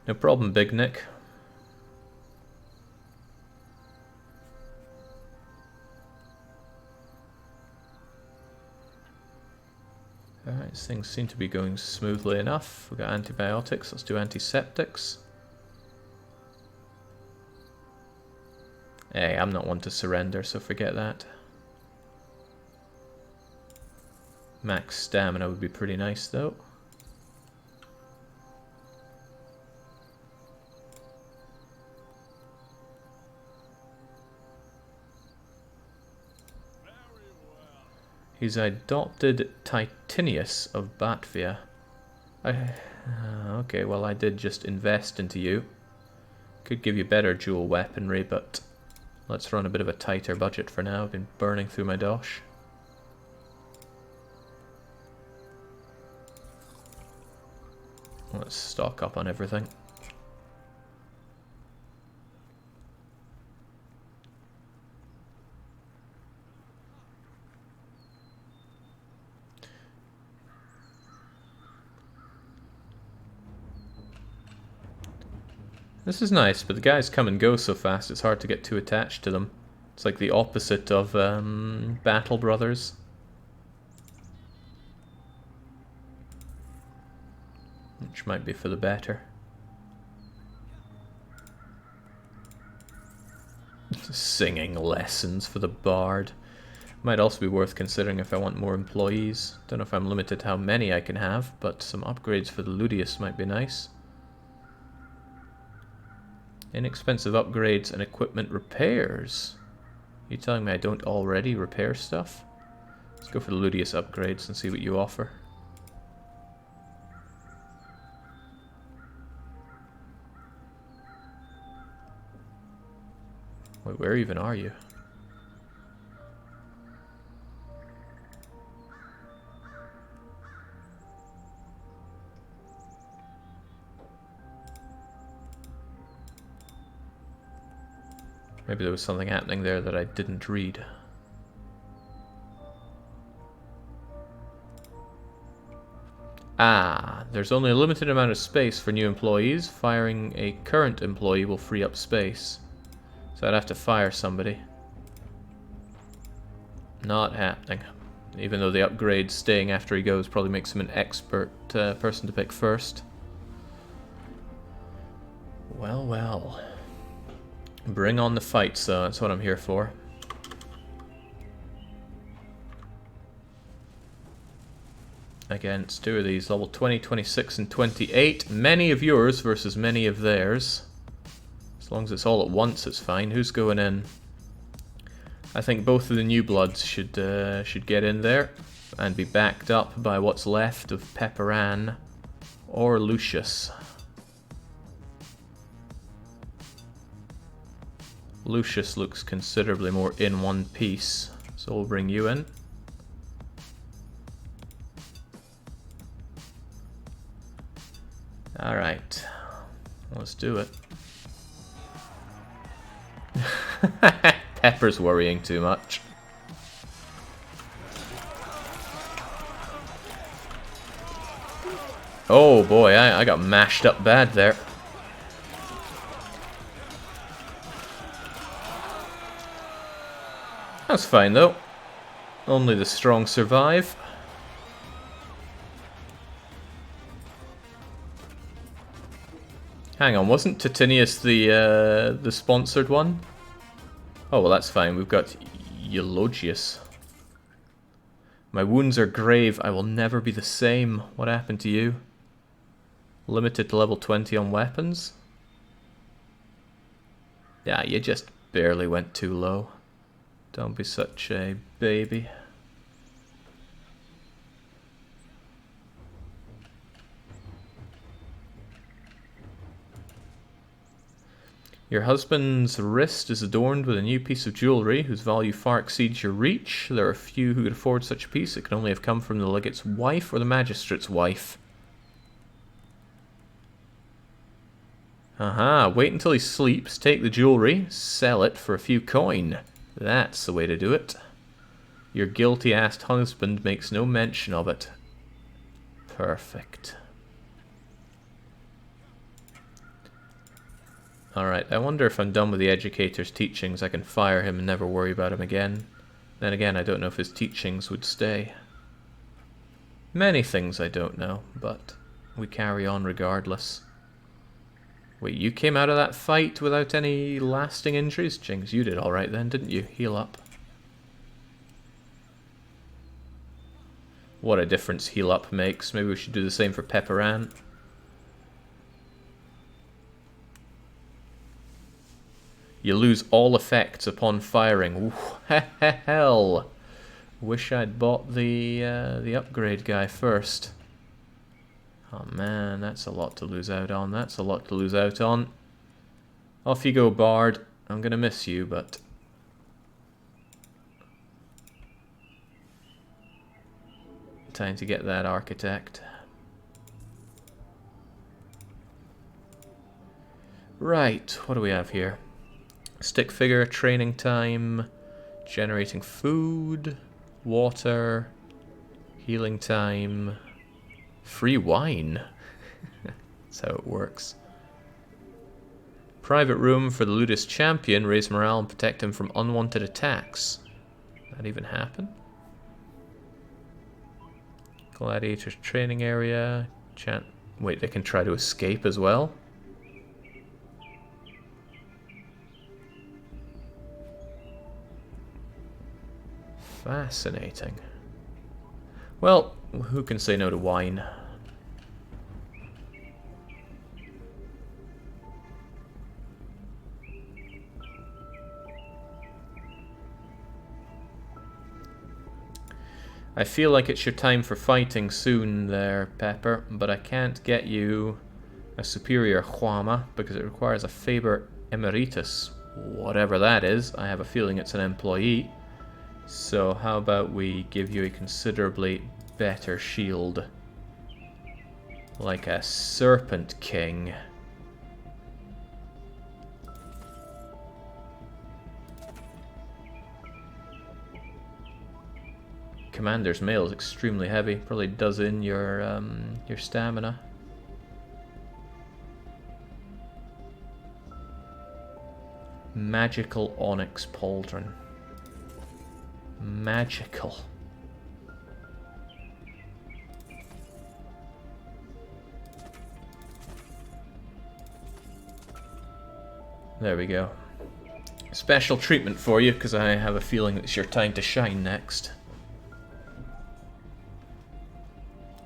No problem, Big Nick. Alright, things seem to be going smoothly enough. We've got antibiotics, let's do antiseptics. Hey, I'm not one to surrender, so forget that. Max stamina would be pretty nice, though. He's adopted Titinius of Batvia. Okay, well I did just invest into you. Could give you better dual weaponry, but let's run a bit of a tighter budget for now. I've been burning through my dosh. Let's stock up on everything. This is nice, but the guys come and go so fast it's hard to get too attached to them. It's like the opposite of Battle Brothers. Which might be for the better. Singing lessons for the bard. Might also be worth considering if I want more employees. Don't know if I'm limited to how many I can have, but some upgrades for the ludus might be nice. Inexpensive upgrades and equipment repairs. Are you telling me I don't already repair stuff? Let's go for the ludus upgrades and see what you offer. Wait, where even are you? Maybe there was something happening there that I didn't read. Ah, there's only a limited amount of space for new employees. Firing a current employee will free up space. So I'd have to fire somebody. Not happening. Even though the upgrade staying after he goes probably makes him an expert person to pick first. Well, well. Bring on the fight, so that's what I'm here for. Against two of these, level 20, 26, and 28. Many of yours versus many of theirs. As long as it's all at once, it's fine. Who's going in? I think both of the new bloods should get in there and be backed up by what's left of Patronage or Lucius. Lucius looks considerably more in one piece, so we'll bring you in. Alright, let's do it. Pepper's worrying too much. Oh boy, I got mashed up bad there. That's fine though. Only the strong survive. Hang on, wasn't Titinius the sponsored one? Oh well, that's fine. We've got Eulogius. My wounds are grave. I will never be the same. What happened to you? Limited to level 20 on weapons? Yeah, you just barely went too low. Don't be such a baby. Your husband's wrist is adorned with a new piece of jewellery whose value far exceeds your reach. There are few who could afford such a piece. It can only have come from the legate's wife or the magistrate's wife. Aha, wait until he sleeps, take the jewellery, sell it for a few coin. That's the way to do it. Your guilty-assed husband makes no mention of it. Perfect. Alright, I wonder if I'm done with the educator's teachings, I can fire him and never worry about him again. Then again, I don't know if his teachings would stay. Many things I don't know, but we carry on regardless. Wait, you came out of that fight without any lasting injuries? Jings, you did alright then, didn't you? Heal up. What a difference heal up makes. Maybe we should do the same for Patronage. You lose all effects upon firing. Ooh, hell. Wish I'd bought the upgrade guy first. Oh man, that's a lot to lose out on. That's a lot to lose out on. Off you go, Bard. I'm gonna miss you, but... time to get that architect. Right, what do we have here? Stick figure, training time, generating food, water, healing time, free wine. That's how it works. Private room for the ludus champion, raise morale and protect him from unwanted attacks. That even happen? Gladiator's training area. Wait, they can try to escape as well? Fascinating. Well, who can say no to wine? I feel like it's your time for fighting soon there, Pepper, but I can't get you a superior Huama because it requires a Faber Emeritus. Whatever that is, I have a feeling it's an employee. So how about we give you a considerably better shield? Like a Serpent King. Commander's mail is extremely heavy. Probably does in your stamina. Magical onyx pauldron. Magical. There we go. Special treatment for you, because I have a feeling it's your time to shine next.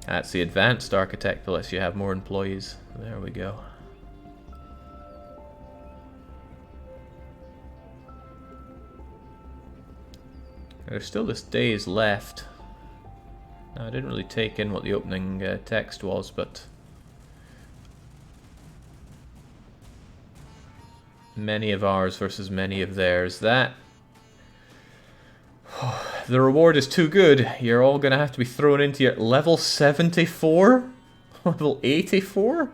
That's the advanced architect that lets you have more employees. There we go. There's still this days left. Now, I didn't really take in what the opening text was, but many of ours versus many of theirs. That the reward is too good. You're all gonna have to be thrown into your level 74, level 84.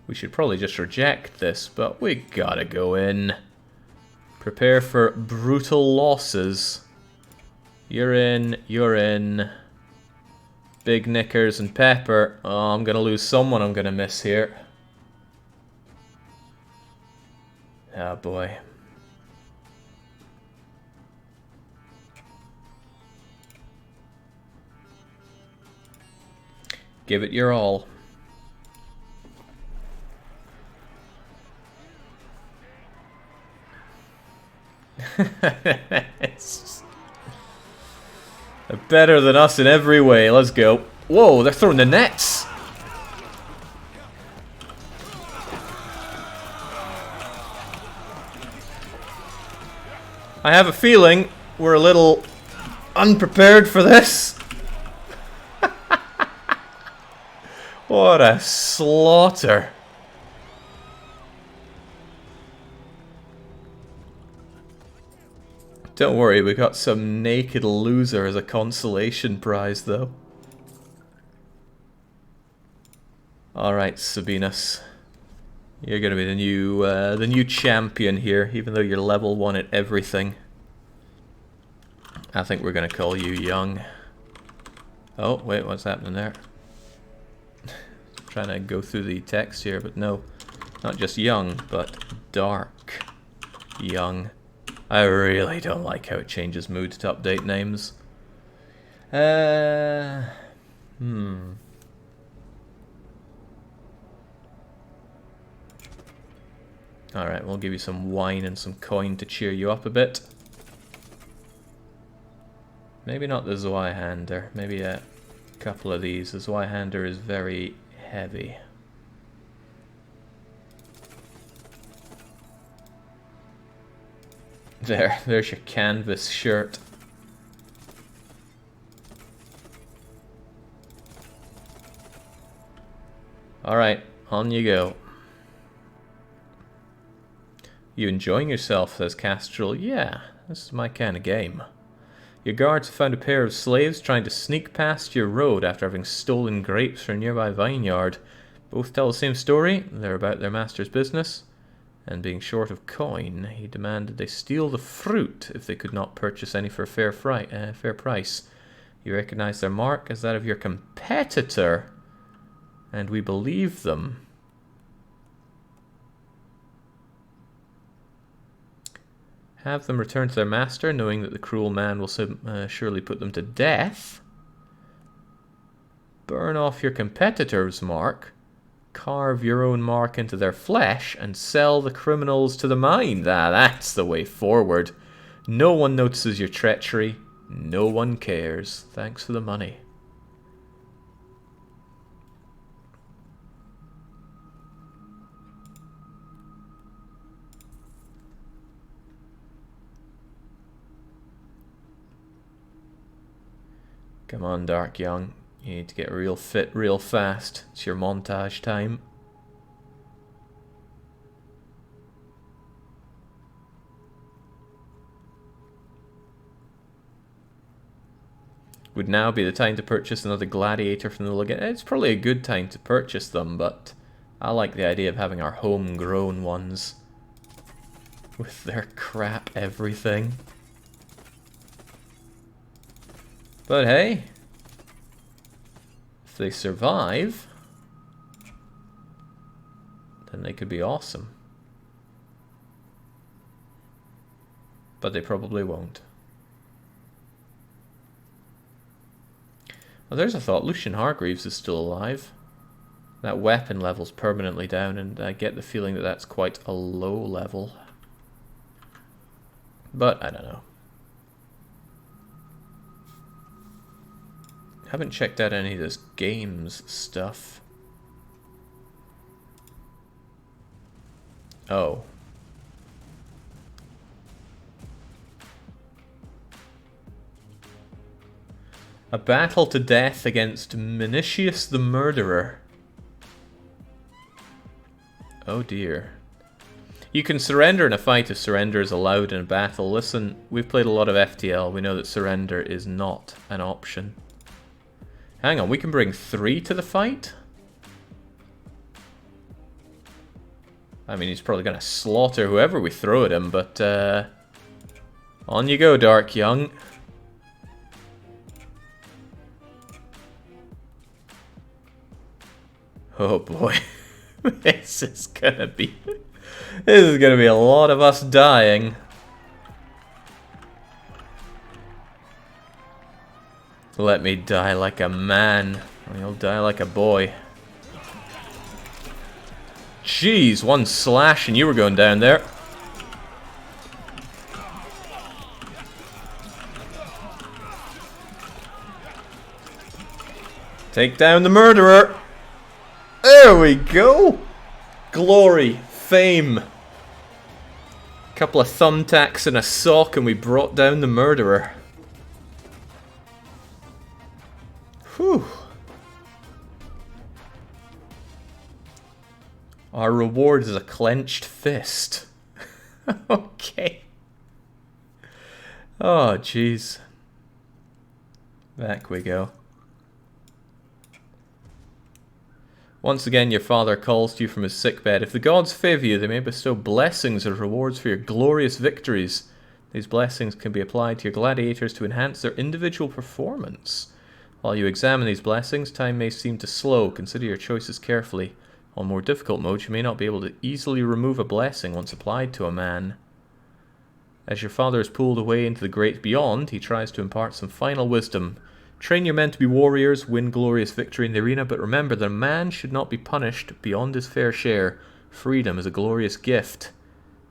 We should probably just reject this, but we gotta go in. Prepare for brutal losses. You're in, you're in. Big Knickers and Pepper. Oh, I'm gonna lose someone I'm gonna miss here. Oh boy. Give it your all. It's better than us in every way. Let's go. Whoa, they're throwing the nets. I have a feeling we're a little unprepared for this. What a slaughter. Don't worry, we got some naked loser as a consolation prize, though. Alright, Sabinus. You're gonna be the new champion here, even though you're level 1 at everything. I think we're gonna call you young. Oh, wait, what's happening there? Trying to go through the text here, but no. Not just young, but dark young. I really don't like how it changes mood to update names. Alright, we'll give you some wine and some coin to cheer you up a bit. Maybe not the Zweihander, maybe a couple of these. The Zweihander is very heavy. There's your canvas shirt. Alright, on you go. You enjoying yourself, says Castrol. Yeah, this is my kind of game. Your guards have found a pair of slaves trying to sneak past your road after having stolen grapes from a nearby vineyard. Both tell the same story. They're about their master's business, and being short of coin, he demanded they steal the fruit if they could not purchase any for a fair price. You recognize their mark as that of your competitor, and we believe them. Have them return to their master, knowing that the cruel man will surely put them to death. Burn off your competitor's mark. Carve your own mark into their flesh and sell the criminals to the mine. That's the way forward. No one notices your treachery. No one cares. Thanks for the money. Come on, Dark Young. You need to get real fit real fast. It's your montage time. Would now be the time to purchase another gladiator from the Legate. It's probably a good time to purchase them, but I like the idea of having our homegrown ones with their crap everything. But hey, if they survive, then they could be awesome. But they probably won't. Well, there's a thought. Lucian Hargreaves is still alive. That weapon level's permanently down, and I get the feeling that that's quite a low level. But I don't know. Haven't checked out any of this games stuff. Oh. A battle to death against Minutius the Murderer. Oh dear. You can surrender in a fight if surrender is allowed in a battle. Listen, we've played a lot of FTL. We know that surrender is not an option. Hang on, we can bring 3 to the fight? I mean, he's probably going to slaughter whoever we throw at him, but on you go, Dark Young. Oh boy. This is gonna be a lot of us dying. Let me die like a man, or you'll die like a boy. Jeez, one slash and you were going down there. Take down the murderer. There we go. Glory, fame. Couple of thumbtacks and a sock and we brought down the murderer. Whew. Our reward is a clenched fist. Okay. Oh, jeez. Back we go. Once again, your father calls to you from his sickbed. If the gods favour you, they may bestow blessings as rewards for your glorious victories. These blessings can be applied to your gladiators to enhance their individual performance. While you examine these blessings, time may seem to slow. Consider your choices carefully. On more difficult modes, you may not be able to easily remove a blessing once applied to a man. As your father is pulled away into the great beyond, he tries to impart some final wisdom. Train your men to be warriors, win glorious victory in the arena, but remember that a man should not be punished beyond his fair share. Freedom is a glorious gift.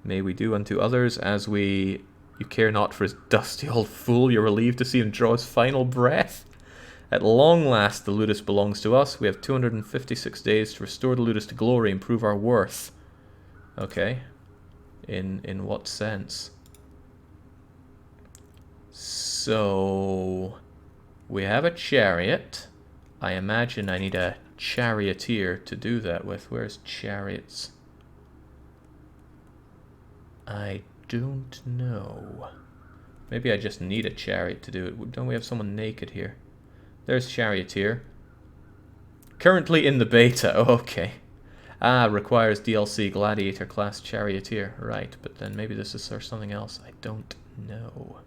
May we do unto others as we... You care not for his dusty old fool. You're relieved to see him draw his final breath. At long last, the ludus belongs to us. We have 256 days to restore the ludus to glory and prove our worth. Okay. In what sense? So... we have a chariot. I imagine I need a charioteer to do that with. Where's chariots? I don't know. Maybe I just need a chariot to do it. Don't we have someone naked here? There's Charioteer. Currently in the beta. Oh, okay. Ah, requires DLC gladiator class Charioteer. Right, but then maybe this is for something else. I don't know.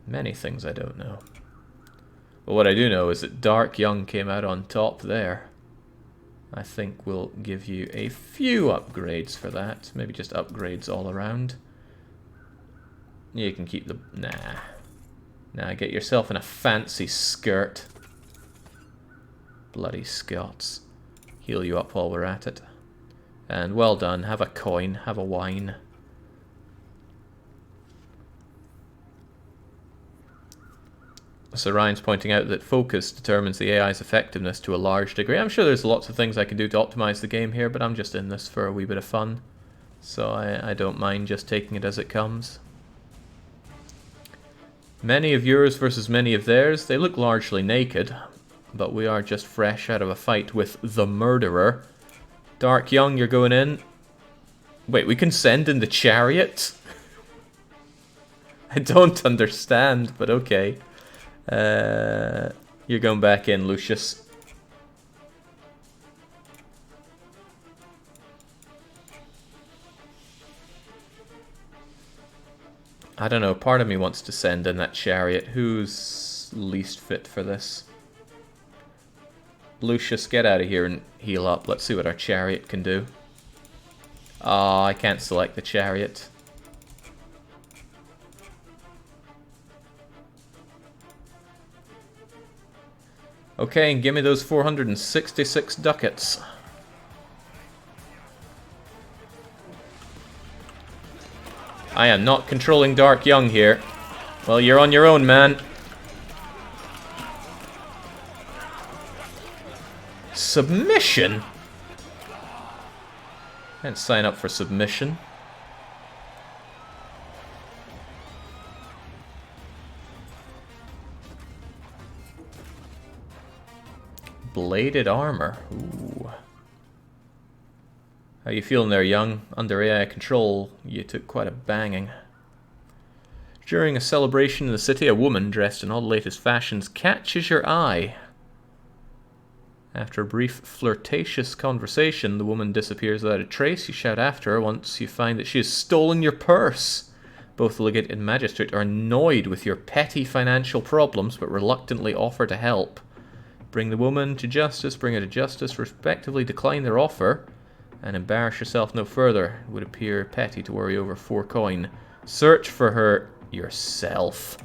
Many things I don't know. But what I do know is that Dark Young came out on top there. I think we'll give you a few upgrades for that. Maybe just upgrades all around. You can keep the... Nah. Nah, get yourself in a fancy skirt. Bloody Scots. Heal you up while we're at it. And well done. Have a coin. Have a wine. So Ryan's pointing out that focus determines the AI's effectiveness to a large degree. I'm sure there's lots of things I can do to optimize the game here, but I'm just in this for a wee bit of fun. So I don't mind just taking it as it comes. Many of yours versus many of theirs. They look largely naked, but we are just fresh out of a fight with the murderer. Dark Young, you're going in. Wait, we can send in the Chariot? I don't understand, but okay. You're going back in, Lucius. I don't know, part of me wants to send in that Chariot. Who's least fit for this? Lucius, get out of here and heal up. Let's see what our Chariot can do. Oh, I can't select the Chariot. Okay, and give me those 466 ducats. I am not controlling Dark Young here. Well, you're on your own, man. Submission? Can't sign up for submission. Bladed armor. Ooh. How you feeling there, Young? Under AI control, you took quite a banging. During a celebration in the city, a woman dressed in all the latest fashions catches your eye. After a brief flirtatious conversation, the woman disappears without a trace. You shout after her once you find that she has stolen your purse. Both the legate and magistrate are annoyed with your petty financial problems, but reluctantly offer to help. Bring the woman to justice, bring her to justice, respectively decline their offer, and embarrass yourself no further. It would appear petty to worry over 4 coin. Search for her yourself.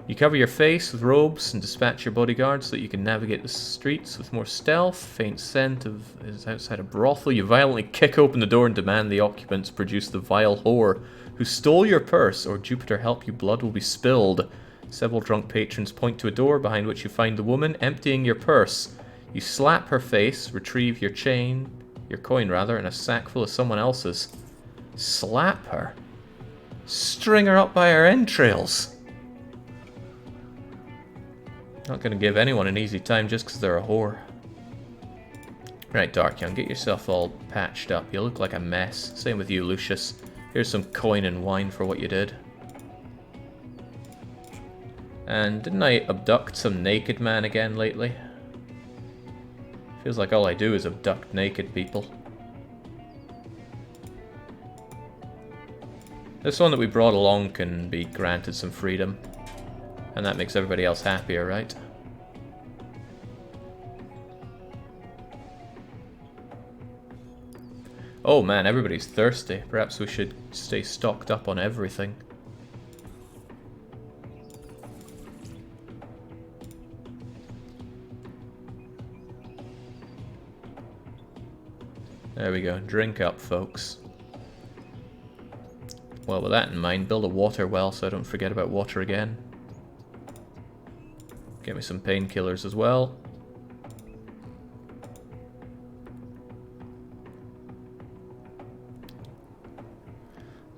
You cover your face with robes and dispatch your bodyguards so that you can navigate the streets with more stealth. Faint scent is outside a brothel. You violently kick open the door and demand the occupants produce the vile whore who stole your purse, or Jupiter help you, blood will be spilled. Several drunk patrons point to a door behind which you find the woman emptying your purse. You slap her face, retrieve your coin rather, in a sack full of someone else's. Slap her? String her up by her entrails. Not going to give anyone an easy time just because they're a whore. Right, Dark Young, get yourself all patched up. You look like a mess. Same with you, Lucius. Here's some coin and wine for what you did. And didn't I abduct some naked man again lately? Feels like all I do is abduct naked people. This one that we brought along can be granted some freedom. And that makes everybody else happier, right? Oh man, everybody's thirsty. Perhaps we should stay stocked up on everything. There we go. Drink up, folks. Well, with that in mind, build a water well so I don't forget about water again. Get me some painkillers as well.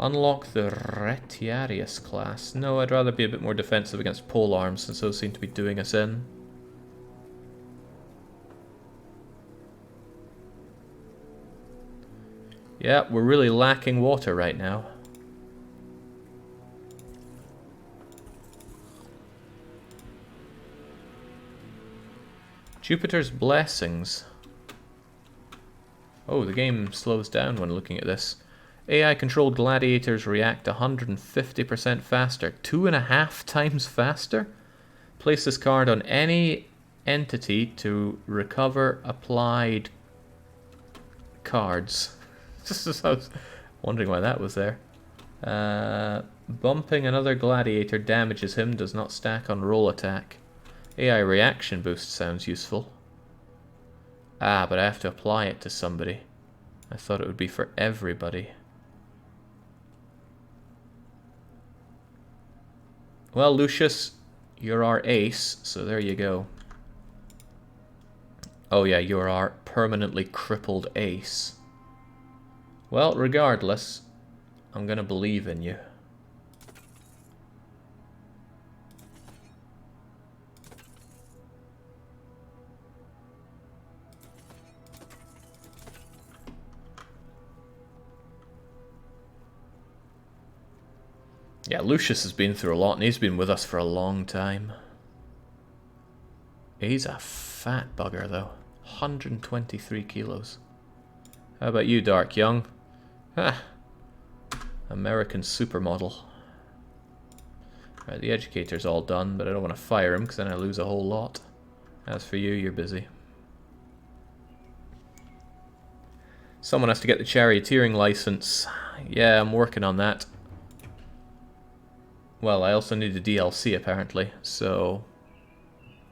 Unlock the Retiarius class. No, I'd rather be a bit more defensive against pole arms since those seem to be doing us in. Yeah, we're really lacking water right now. Jupiter's blessings. Oh, the game slows down when looking at this. AI-controlled gladiators react 150% faster. 2.5 times faster? Place this card on any entity to recover applied cards. I was wondering why that was there. Bumping another gladiator damages him, does not stack on roll attack. AI reaction boost sounds useful. Ah, but I have to apply it to somebody. I thought it would be for everybody. Well, Lucius, you're our ace, so there you go. Oh yeah, you're our permanently crippled ace. Well, regardless, I'm gonna believe in you. Yeah, Lucius has been through a lot, and he's been with us for a long time. He's a fat bugger, though. 123 kilos. How about you, Dark Young? Ah, American supermodel. Right, the educator's all done, but I don't want to fire him, because then I lose a whole lot. As for you, you're busy. Someone has to get the charioteering license. Yeah, I'm working on that. Well, I also need a DLC, apparently, so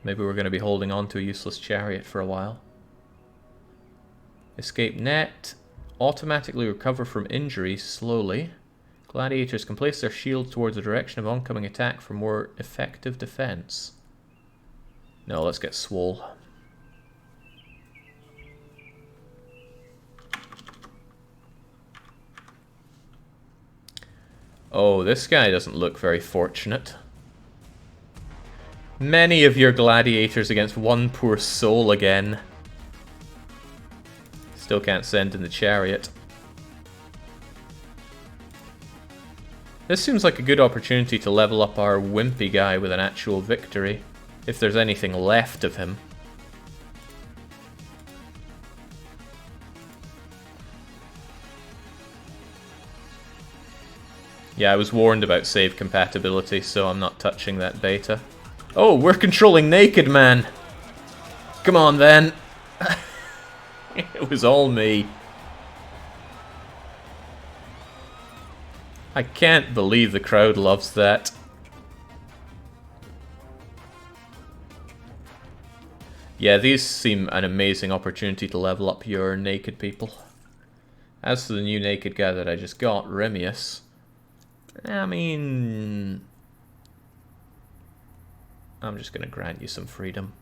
maybe we're going to be holding on to a useless chariot for a while. Escape net. Automatically recover from injuries slowly. Gladiators can place their shields towards the direction of oncoming attack for more effective defense. No, let's get swole. Oh, this guy doesn't look very fortunate. Many of your gladiators against one poor soul again. Still can't send in the chariot. This seems like a good opportunity to level up our wimpy guy with an actual victory, if there's anything left of him. Yeah, I was warned about save compatibility, so I'm not touching that beta. Oh, we're controlling Naked Man! Come on, then! It was all me. I can't believe the crowd loves that. Yeah, these seem an amazing opportunity to level up your naked people. As for the new naked guy that I just got, Remius, I mean, I'm just going to grant you some freedom.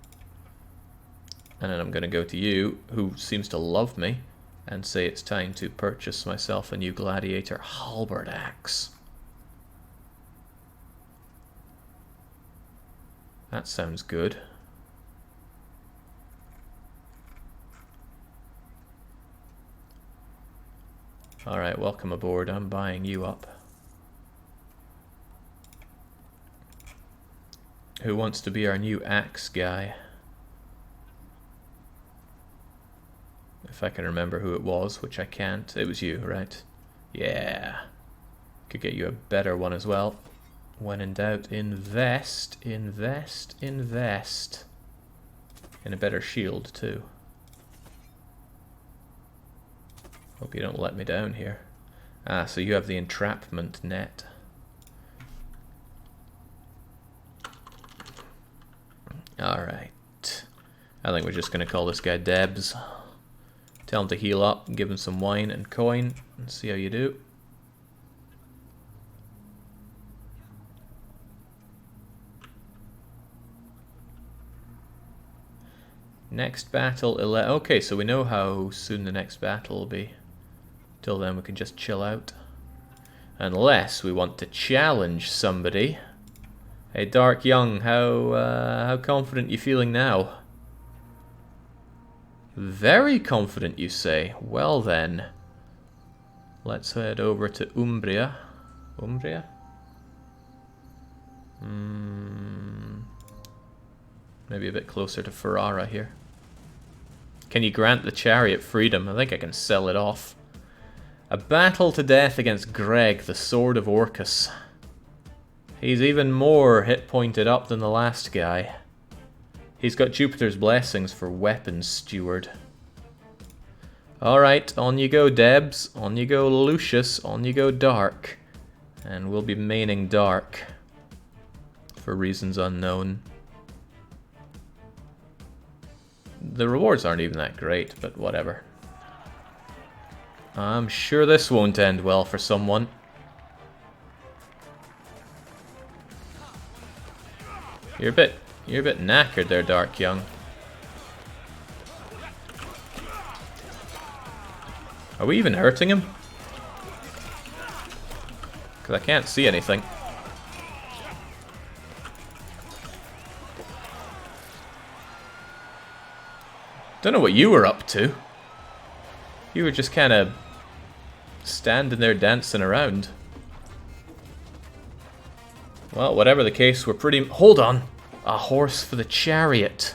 And then I'm going to go to you, who seems to love me, and say it's time to purchase myself a new gladiator halberd axe. That sounds good. Alright, welcome aboard. I'm buying you up. Who wants to be our new axe guy? If I can remember who it was, which I can't. It was you, right? Yeah. Could get you a better one as well. When in doubt, invest, invest, invest. In a better shield, too. Hope you don't let me down here. Ah, so you have the entrapment net. Alright. I think we're just going to call this guy Debs. Tell him to heal up, give him some wine and coin, and see how you do. Next battle, okay, so we know how soon the next battle will be. Till then we can just chill out. Unless we want to challenge somebody. Hey Dark Young, how confident you feeling now? Very confident, you say. Well then, let's head over to Umbria. Umbria? Maybe a bit closer to Ferrara here. Can you grant the Chariot freedom? I think I can sell it off. A battle to death against Greg, the Sword of Orcus. He's even more hit-pointed up than the last guy. He's got Jupiter's blessings for Weapons Steward. Alright, on you go, Debs. On you go, Lucius. On you go, Dark. And we'll be maining Dark. For reasons unknown. The rewards aren't even that great, but whatever. I'm sure this won't end well for someone. You're a bit knackered there, Dark Young. Are we even hurting him? Because I can't see anything. Don't know what you were up to. You were just kind of standing there dancing around. Well, whatever the case, we're pretty... Hold on! A horse for the Chariot.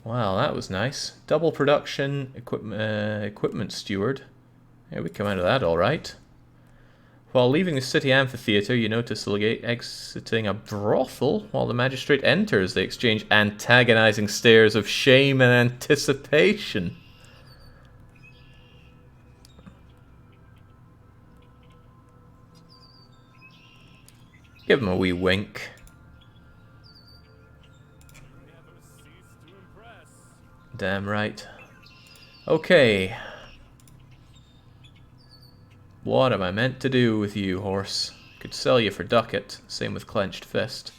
Wow, that was nice. Double production, equipment steward. Yeah, we come out of that alright. While leaving the city amphitheater, you notice the legate exiting a brothel. While the magistrate enters, they exchange antagonizing stares of shame and anticipation. Give him a wee wink. Damn right. Okay. What am I meant to do with you, horse? Could sell you for ducat. Same with clenched fist.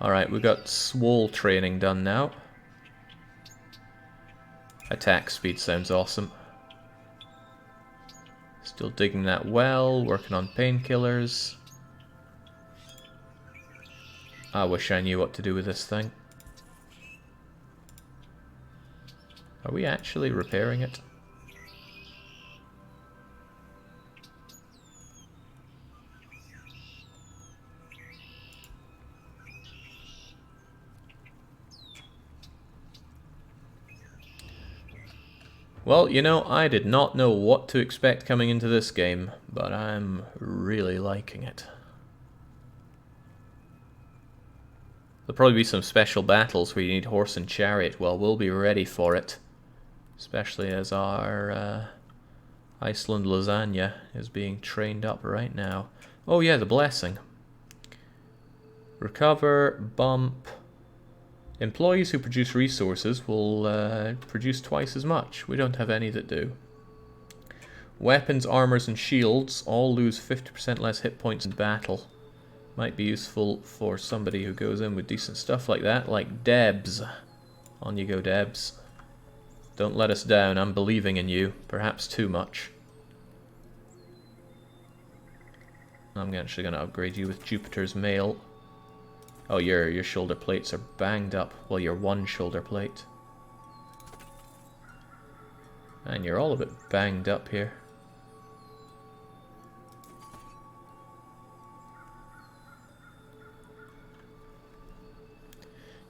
Alright, we got swole training done now. Attack speed sounds awesome. Still digging that well, working on painkillers. I wish I knew what to do with this thing. Are we actually repairing it? Well, you know, I did not know what to expect coming into this game, but I'm really liking it. There'll probably be some special battles where you need horse and chariot. Well, we'll be ready for it. Especially as our Iceland lasagna is being trained up right now. Oh yeah, the blessing. Recover, bump. Employees who produce resources will produce twice as much. We don't have any that do. Weapons, armors, and shields all lose 50% less hit points in battle. Might be useful for somebody who goes in with decent stuff like that, like Debs. On you go, Debs. Don't let us down, I'm believing in you. Perhaps too much. I'm actually going to upgrade you with Jupiter's mail. Oh, your shoulder plates are banged up. Well, your one shoulder plate. And you're all a bit banged up here.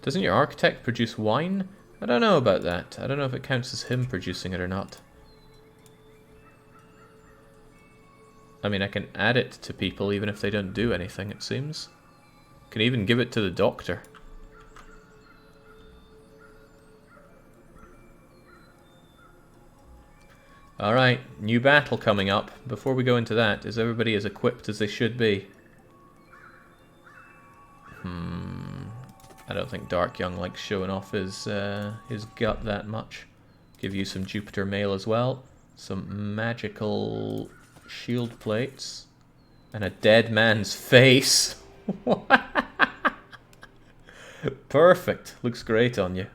Doesn't your architect produce wine? I don't know about that. I don't know if it counts as him producing it or not. I mean, I can add it to people even if they don't do anything, it seems. Can even give it to the doctor. Alright, new battle coming up. Before we go into that, is everybody as equipped as they should be? I don't think Dark Young likes showing off his gut that much. Give you some Jupiter mail as well. Some magical shield plates. And a dead man's face. Perfect. Looks great on you.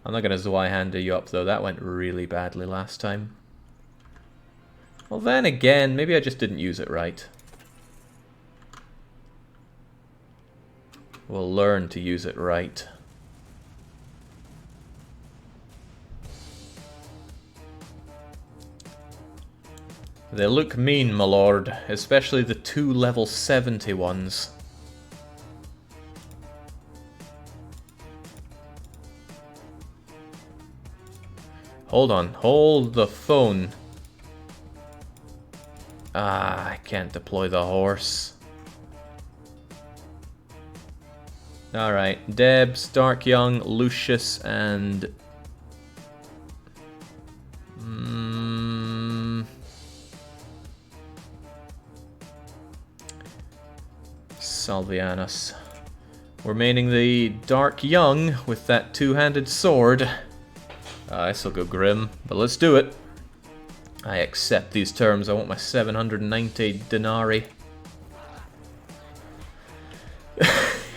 I'm not going to Zweihander you up though. That went really badly last time. Well then again, maybe I just didn't use it right. We'll learn to use it right. They look mean, my lord, especially the 2 level 70 ones. Hold on, hold the phone. Ah, I can't deploy the horse. Alright, Debs, Dark Young, Lucius, and... Salvianus. Remaining the Dark Young with that 2-handed sword. This'll go grim, but let's do it. I accept these terms. I want my 790 denarii.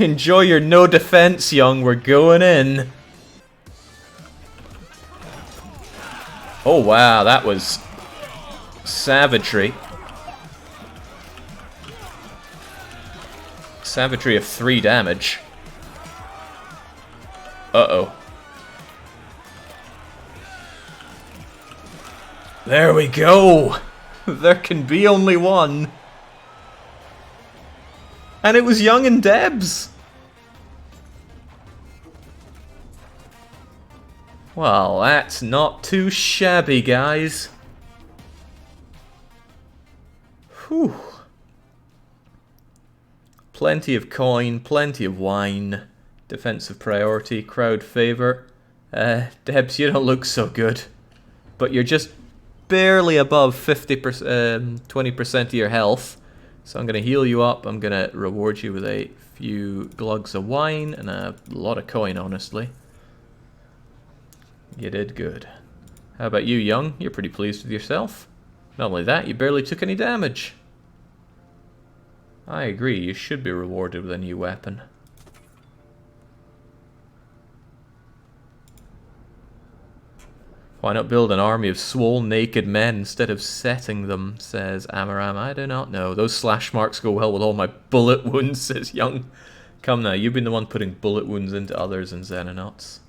Enjoy your no defense, Young. We're going in. Oh wow, that was savagery. Savagery of 3 damage. Uh-oh. There we go! There can be only one. And it was Young and Debs. Well, that's not too shabby, guys. Whew. Plenty of coin, plenty of wine. Defensive priority, crowd favor. Debs, you don't look so good. But you're just barely above 50%, 20% of your health. So I'm going to heal you up. I'm going to reward you with a few glugs of wine and a lot of coin, honestly. You did good. How about you, Young? You're pretty pleased with yourself. Not only that, you barely took any damage. I agree, you should be rewarded with a new weapon. Why not build an army of swole, naked men instead of setting them, says Amaram. I do not know. Those slash marks go well with all my bullet wounds, says Young. Come now, you've been the one putting bullet wounds into others in Xenonauts.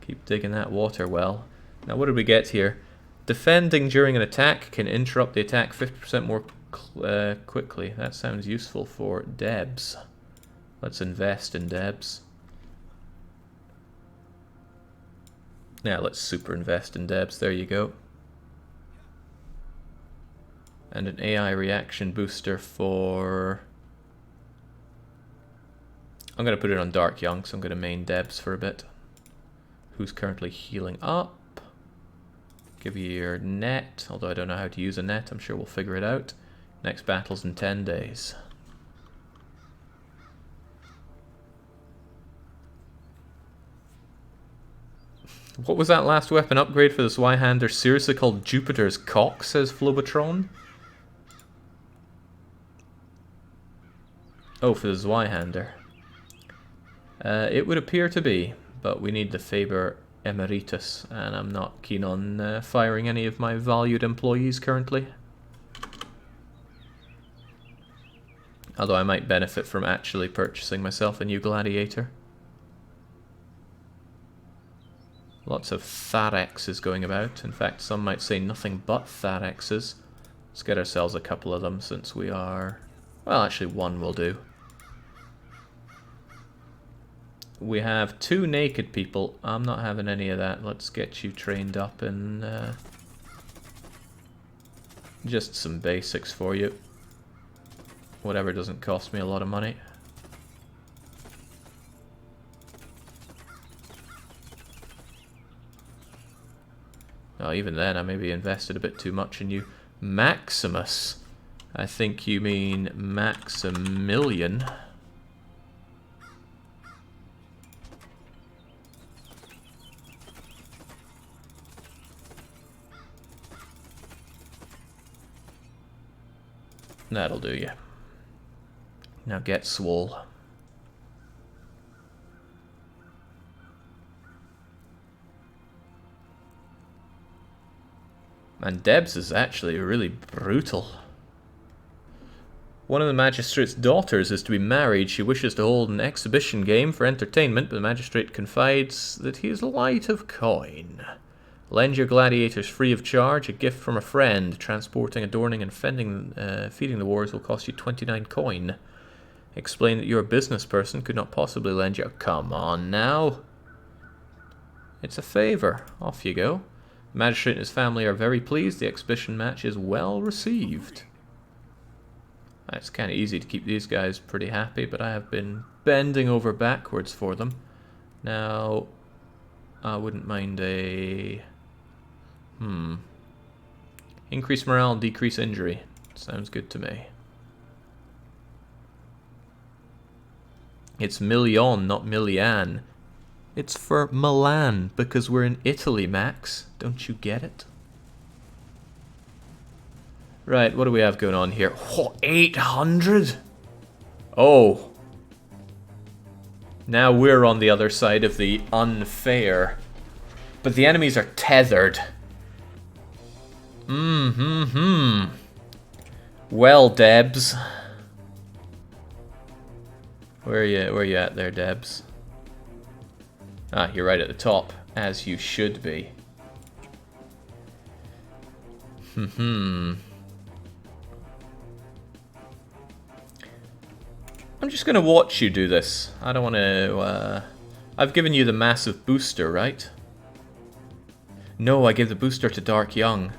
Keep digging that water well. Now what did we get here? Defending during an attack can interrupt the attack 50% more quickly. That sounds useful for Debs. Let's invest in Debs. Now let's super invest in Debs. There you go. And an AI reaction booster for... I'm going to put it on Dark Young, so I'm going to main Debs for a bit. Who's currently healing up. Give you your net, although I don't know how to use a net. I'm sure we'll figure it out. Next battle's in 10 days. What was that last weapon upgrade for the Zweihander? Seriously called Jupiter's Cock, says Flobatron? Oh, for the Zweihander. It would appear to be, but we need the Faber Emeritus, and I'm not keen on firing any of my valued employees currently. Although I might benefit from actually purchasing myself a new gladiator. Lots of Tharexes going about. In fact, some might say nothing but Tharexes. Let's get ourselves a couple of them since we are... Well, actually one will do. We have 2 naked people. I'm not having any of that. Let's get you trained up in... just some basics for you. Whatever doesn't cost me a lot of money. Oh, even then I maybe invested a bit too much in you. Maximus. I think you mean Maximilian. That'll do you. Now get swole. And Debs is actually really brutal. One of the magistrate's daughters is to be married. She wishes to hold an exhibition game for entertainment, but the magistrate confides that he is light of coin. Lend your gladiators free of charge, a gift from a friend. Transporting, adorning, and feeding the wars will cost you 29 coin. Explain that you're a business person, could not possibly lend you... Come on now. It's a favor. Off you go. The magistrate and his family are very pleased. The exhibition match is well received. It's kind of easy to keep these guys pretty happy, but I have been bending over backwards for them. Now, I wouldn't mind a... Increase morale and decrease injury. Sounds good to me. It's million, not millian. It's for Milan, because we're in Italy, Max. Don't you get it? Right, what do we have going on here? Oh, 800? Oh. Now we're on the other side of the unfair. But the enemies are tethered. Well, Debs. Where are you at there, Debs? Ah, you're right at the top, as you should be. I'm just gonna watch you do this. I don't want to, I've given you the massive booster, right? No, I gave the booster to Dark Young.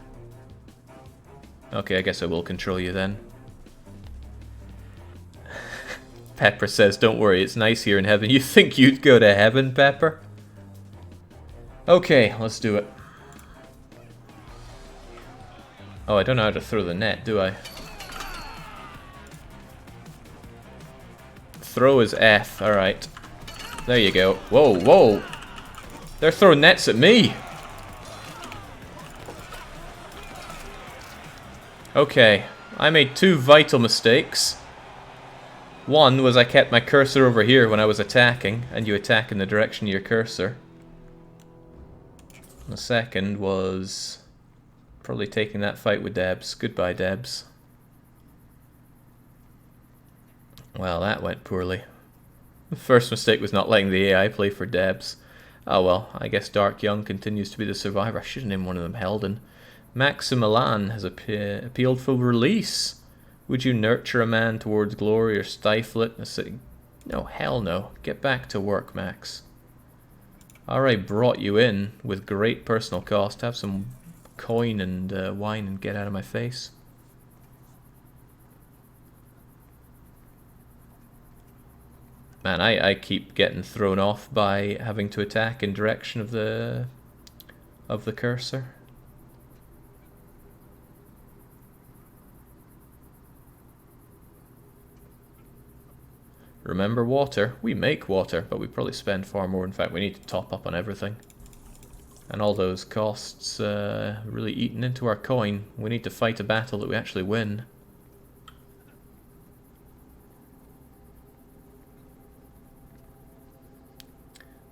Okay, I guess I will control you then. Pepper says, don't worry, it's nice here in heaven. You think you'd go to heaven, Pepper? Okay, let's do it. Oh, I don't know how to throw the net, do I? Throw is F, alright. There you go. Whoa, whoa! They're throwing nets at me! Okay, I made two vital mistakes. One was I kept my cursor over here when I was attacking, and you attack in the direction of your cursor. The second was probably taking that fight with Debs. Goodbye, Debs. Well, that went poorly. The first mistake was not letting the AI play for Debs. Oh well, I guess Dark Young continues to be the survivor. I should have named one of them Helden. Maximilian has appealed for release. Would you nurture a man towards glory or stifle it in a city? No, hell no. Get back to work, Max. I already brought you in with great personal cost. Have some coin and wine and get out of my face. Man, I keep getting thrown off by having to attack in direction of the cursor. Remember water? We make water, but we probably spend far more. In fact, we need to top up on everything. And all those costs really eating into our coin. We need to fight a battle that we actually win.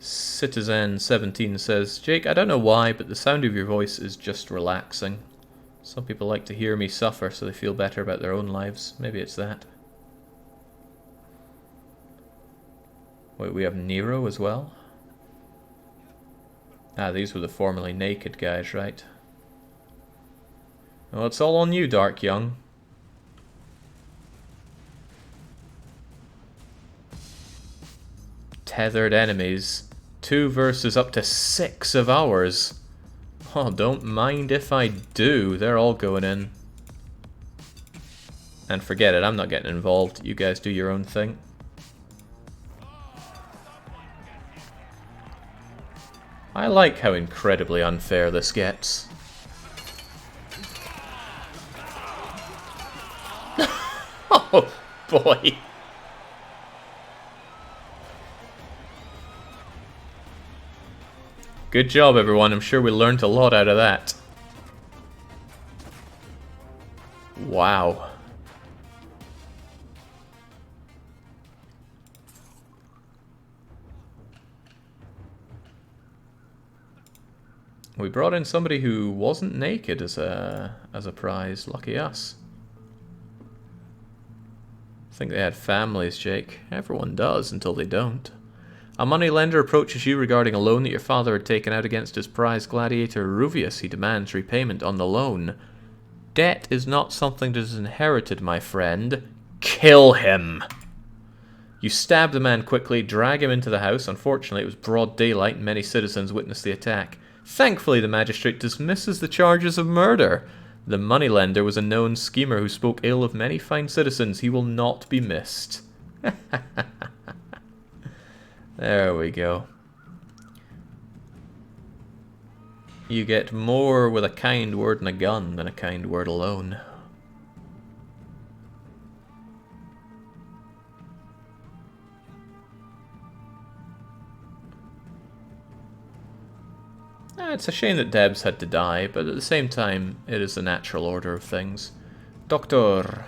Citizen17 says, Jake, I don't know why, but the sound of your voice is just relaxing. Some people like to hear me suffer so they feel better about their own lives. Maybe it's that. Wait, we have Nero as well? Ah, these were the formerly naked guys, right? Well, it's all on you, Dark Young. Tethered enemies. 2 versus up to 6 of ours. Oh, don't mind if I do. They're all going in. And forget it, I'm not getting involved. You guys do your own thing. I like how incredibly unfair this gets. Oh boy. Good job, everyone. I'm sure we learned a lot out of that. Wow. We brought in somebody who wasn't naked as a prize. Lucky us. think they had families, Jake. Everyone does until they don't. A moneylender approaches you regarding a loan that your father had taken out against his prized gladiator Ruvius. He demands repayment on the loan. Debt is not something that is inherited, my friend. Kill him! You stab the man quickly, drag him into the house. Unfortunately, it was broad daylight and many citizens witnessed the attack. Thankfully, the magistrate dismisses the charges of murder. The moneylender was a known schemer who spoke ill of many fine citizens. He will not be missed. There we go. You get more with a kind word and a gun than a kind word alone. It's a shame that Debs had to die, but at the same time, it is the natural order of things. Doctor.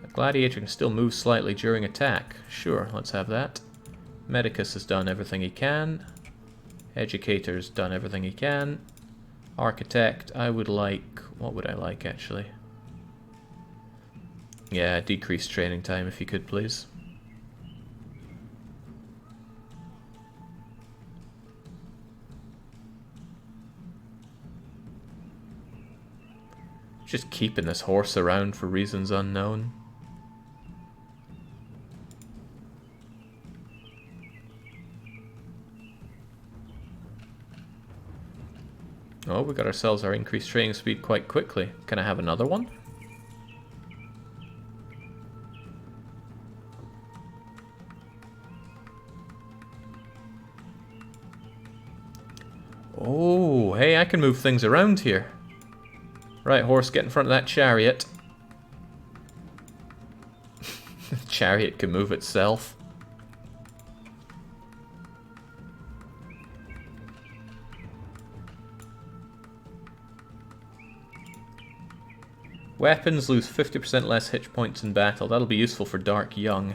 A gladiator can still move slightly during attack. Sure, let's have that. Medicus has done everything he can. Educator's done everything he can. Architect, I would like... What would I like, actually? Yeah, decreased training time, if you could, please. Just keeping this horse around for reasons unknown. Oh, we got ourselves our increased training speed quite quickly. Can I have another one? Oh, hey, I can move things around here. Right, horse, get in front of that chariot. The chariot can move itself. Weapons lose 50% less hit points in battle. That'll be useful for Dark Young,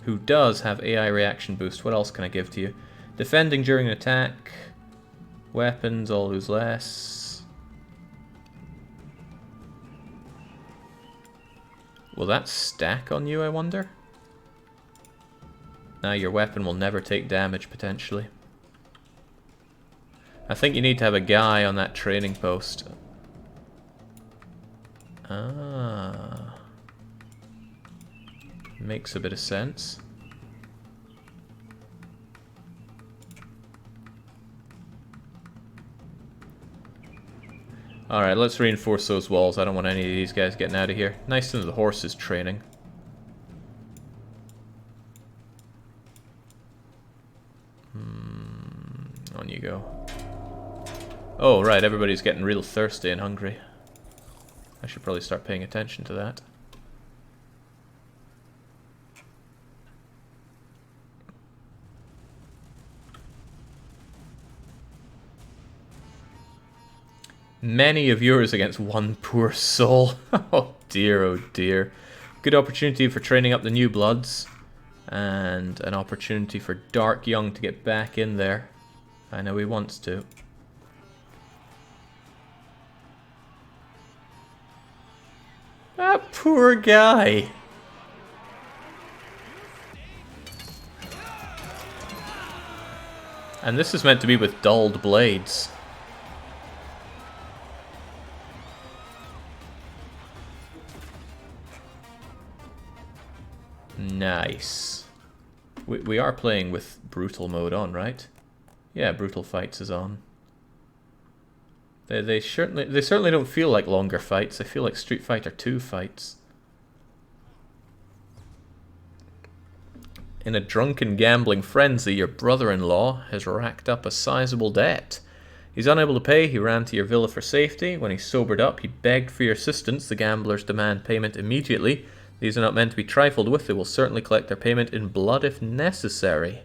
who does have AI reaction boost. What else can I give to you? Defending during an attack. Weapons all lose less. Will that stack on you, I wonder? Now your weapon will never take damage, potentially. I think you need to have a guy on that training post. Ah. Makes a bit of sense. Alright, let's reinforce those walls. I don't want any of these guys getting out of here. Nice to know the horse is training. On you go. Oh, right, everybody's getting real thirsty and hungry. I should probably start paying attention to that. Many of yours against one poor soul. Oh dear, oh dear. Good opportunity for training up the new bloods. And an opportunity for Dark Young to get back in there. I know he wants to. That poor guy. And this is meant to be with dulled blades. Nice. We are playing with brutal mode on, right? Yeah, brutal fights is on. They certainly don't feel like longer fights. They feel like Street Fighter 2 fights. In a drunken gambling frenzy, your brother-in-law has racked up a sizable debt. He's unable to pay. He ran to your villa for safety. When he sobered up, he begged for your assistance. The gamblers demand payment immediately. These are not meant to be trifled with. They will certainly collect their payment in blood if necessary.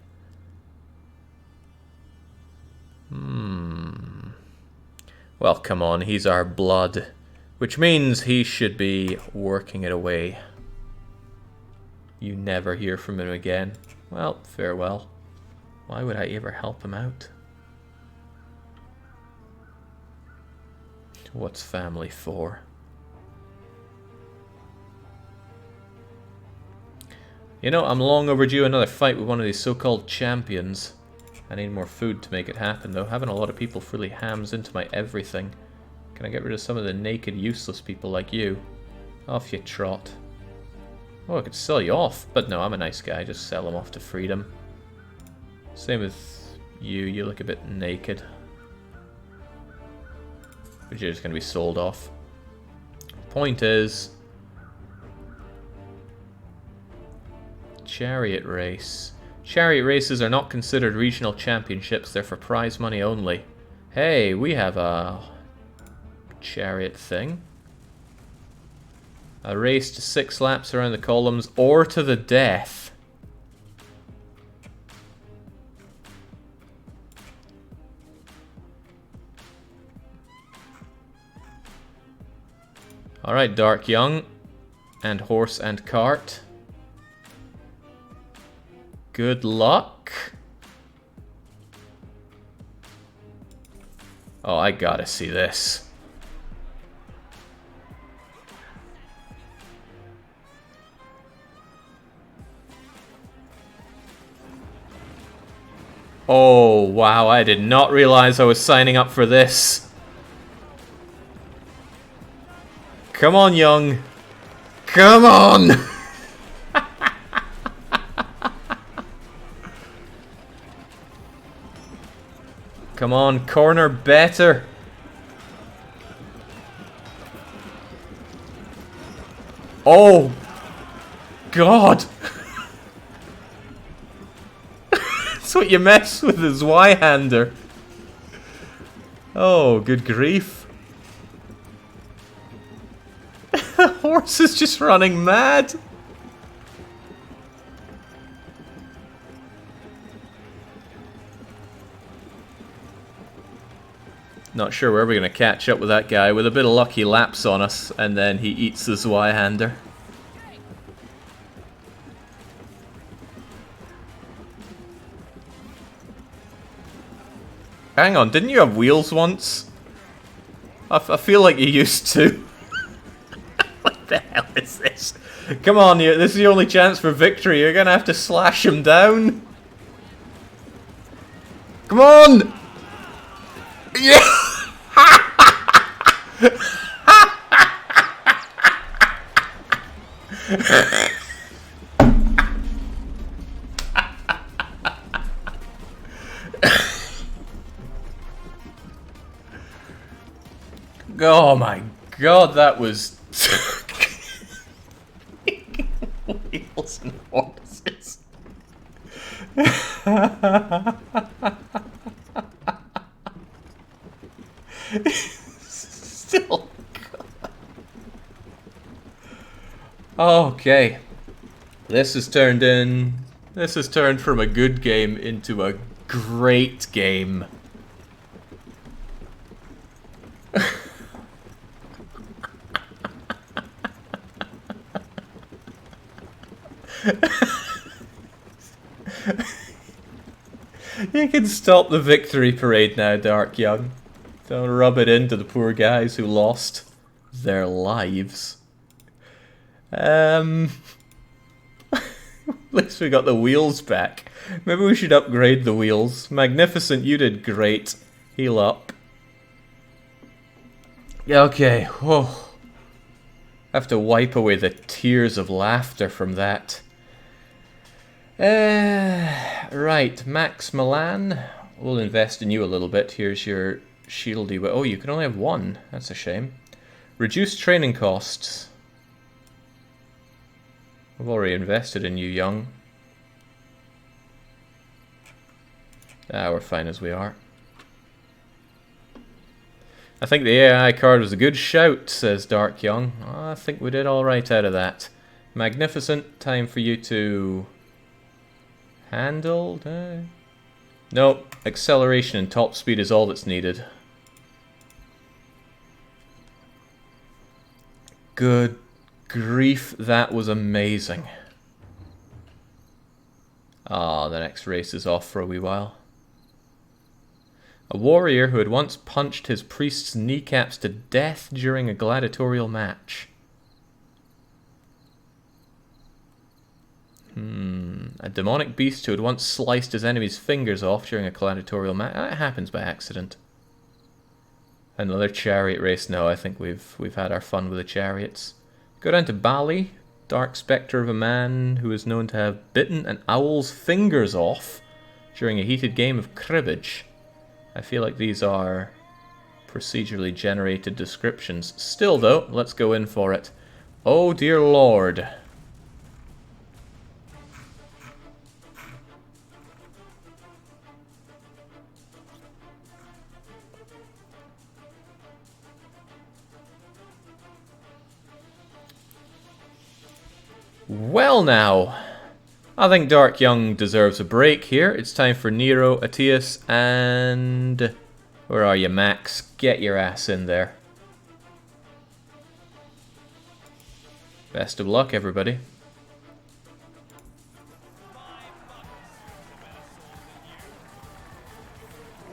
Well, come on, he's our blood. Which means he should be working it away. You never hear from him again. Well, farewell. Why would I ever help him out? What's family for? You know, I'm long overdue another fight with one of these so-called champions. I need more food to make it happen, though. Having a lot of people really hams into my everything. Can I get rid of some of the naked, useless people like you? Off you trot. Oh, I could sell you off, but no, I'm a nice guy. Just sell them off to freedom. Same with you. You look a bit naked. But you're just going to be sold off. Point is... Chariot race. Chariot races are not considered regional championships. They're for prize money only. Hey, we have a... chariot thing. A race to 6 laps around the columns or to the death. Alright, Dark Young. And horse and cart. Good luck. Oh, I gotta see this. Oh, wow, I did not realize I was signing up for this. Come on, Young. Come on! Come on, corner better. Oh, God. That's what you mess with is Y-hander. Oh, good grief. The horse is just running mad. Not sure where we're going to catch up with that guy. With a bit of luck, he laps on us, and then he eats his Y-hander. Hang on, didn't you have wheels once? I feel like you used to. What the hell is this? Come on, this is your only chance for victory. You're going to have to slash him down. Come on! Yeah! Oh my God, that was wheels and horses. Still. Okay. This has turned from a good game into a great game. You can stop the victory parade now, Dark Young. Don't rub it into the poor guys who lost their lives. At least we got the wheels back. Maybe we should upgrade the wheels. Magnificent, you did great. Heal up. Okay, whoa. Have to wipe away the tears of laughter from that. Right, Max Milan. We'll invest in you a little bit. Here's your shieldy. Oh, you can only have one. That's a shame. Reduced training costs. I've already invested in you, Young. Ah, we're fine as we are. I think the AI card was a good shout, says Dark Young. Oh, I think we did alright out of that. Magnificent. Time for you to... handle? Nope. Acceleration and top speed is all that's needed. Good grief, that was amazing. Ah, the next race is off for a wee while. A warrior who had once punched his priest's kneecaps to death during a gladiatorial match. A demonic beast who had once sliced his enemy's fingers off during a gladiatorial match. That happens by accident. Another chariot race. No, I think we've had our fun with the chariots. Go down to Bali. Dark spectre of a man who is known to have bitten an owl's fingers off during a heated game of cribbage. I feel like these are procedurally generated descriptions. Still though, let's go in for it. Oh dear lord. Well now, I think Dark Young deserves a break here. It's time for Nero, Atius, and... where are you, Max? Get your ass in there. Best of luck, everybody.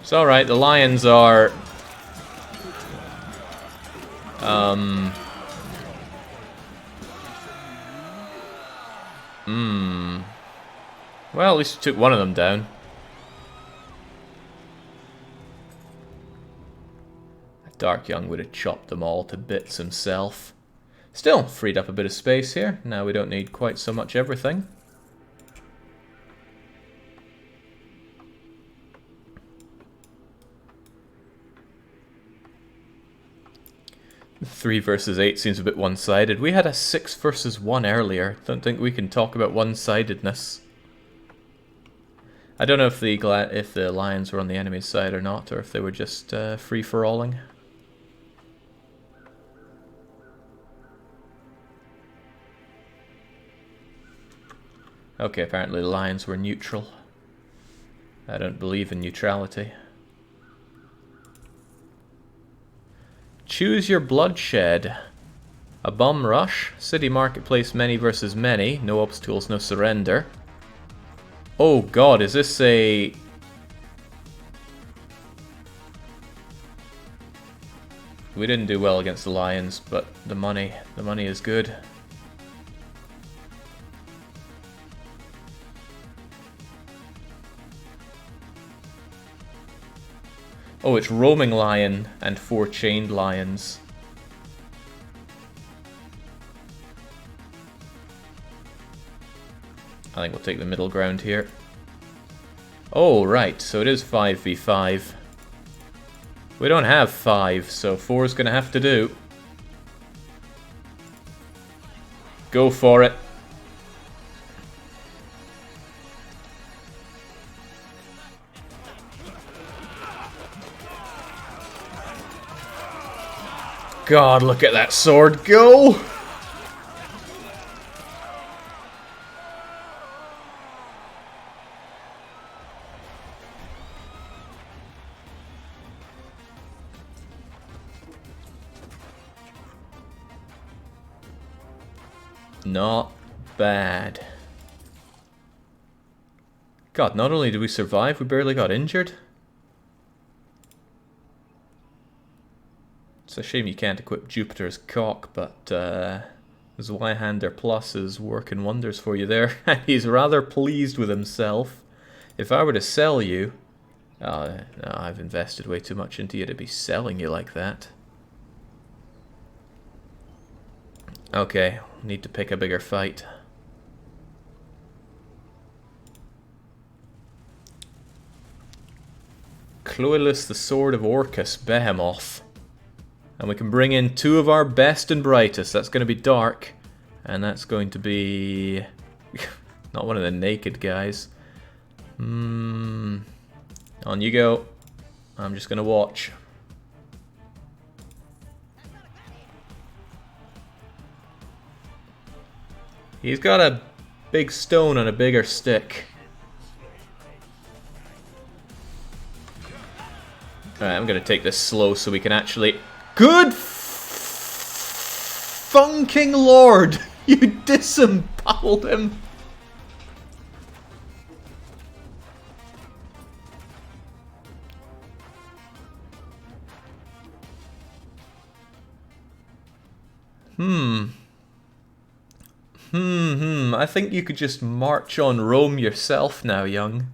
It's alright, the Lions are... well, at least we took one of them down. Dark Young would have chopped them all to bits himself. Still, freed up a bit of space here. Now we don't need quite so much everything. The 3 versus 8 seems a bit one-sided. We had a 6 versus 1 earlier. Don't think we can talk about one-sidedness. I don't know if the Lions were on the enemy's side or not, or if they were just free-for-alling. Okay, apparently the Lions were neutral. I don't believe in neutrality. Choose your bloodshed. A bum rush. City marketplace many versus many. No obstacles, no surrender. Oh god, is this a... We didn't do well against the Lions, but the money is good. Oh, it's roaming lion and 4 chained lions. I think we'll take the middle ground here. Oh, right, so it is 5v5. We don't have 5, so 4 is going to have to do. Go for it. God, look at that sword go! Not bad. God, not only did we survive, we barely got injured. It's a shame you can't equip Jupiter's cock, but Zweihander Plus is working wonders for you there. He's rather pleased with himself. If I were to sell you... no, I've invested way too much into you to be selling you like that. Okay, need to pick a bigger fight. Cloylus, the Sword of Orcus, Behemoth. And we can bring in 2 of our best and brightest. That's going to be Dark. And that's going to be... not one of the naked guys. On you go. I'm just going to watch. He's got a big stone and a bigger stick. Alright, I'm going to take this slow so we can actually... Good funking lord! You disemboweled him! I think you could just march on Rome yourself now, young.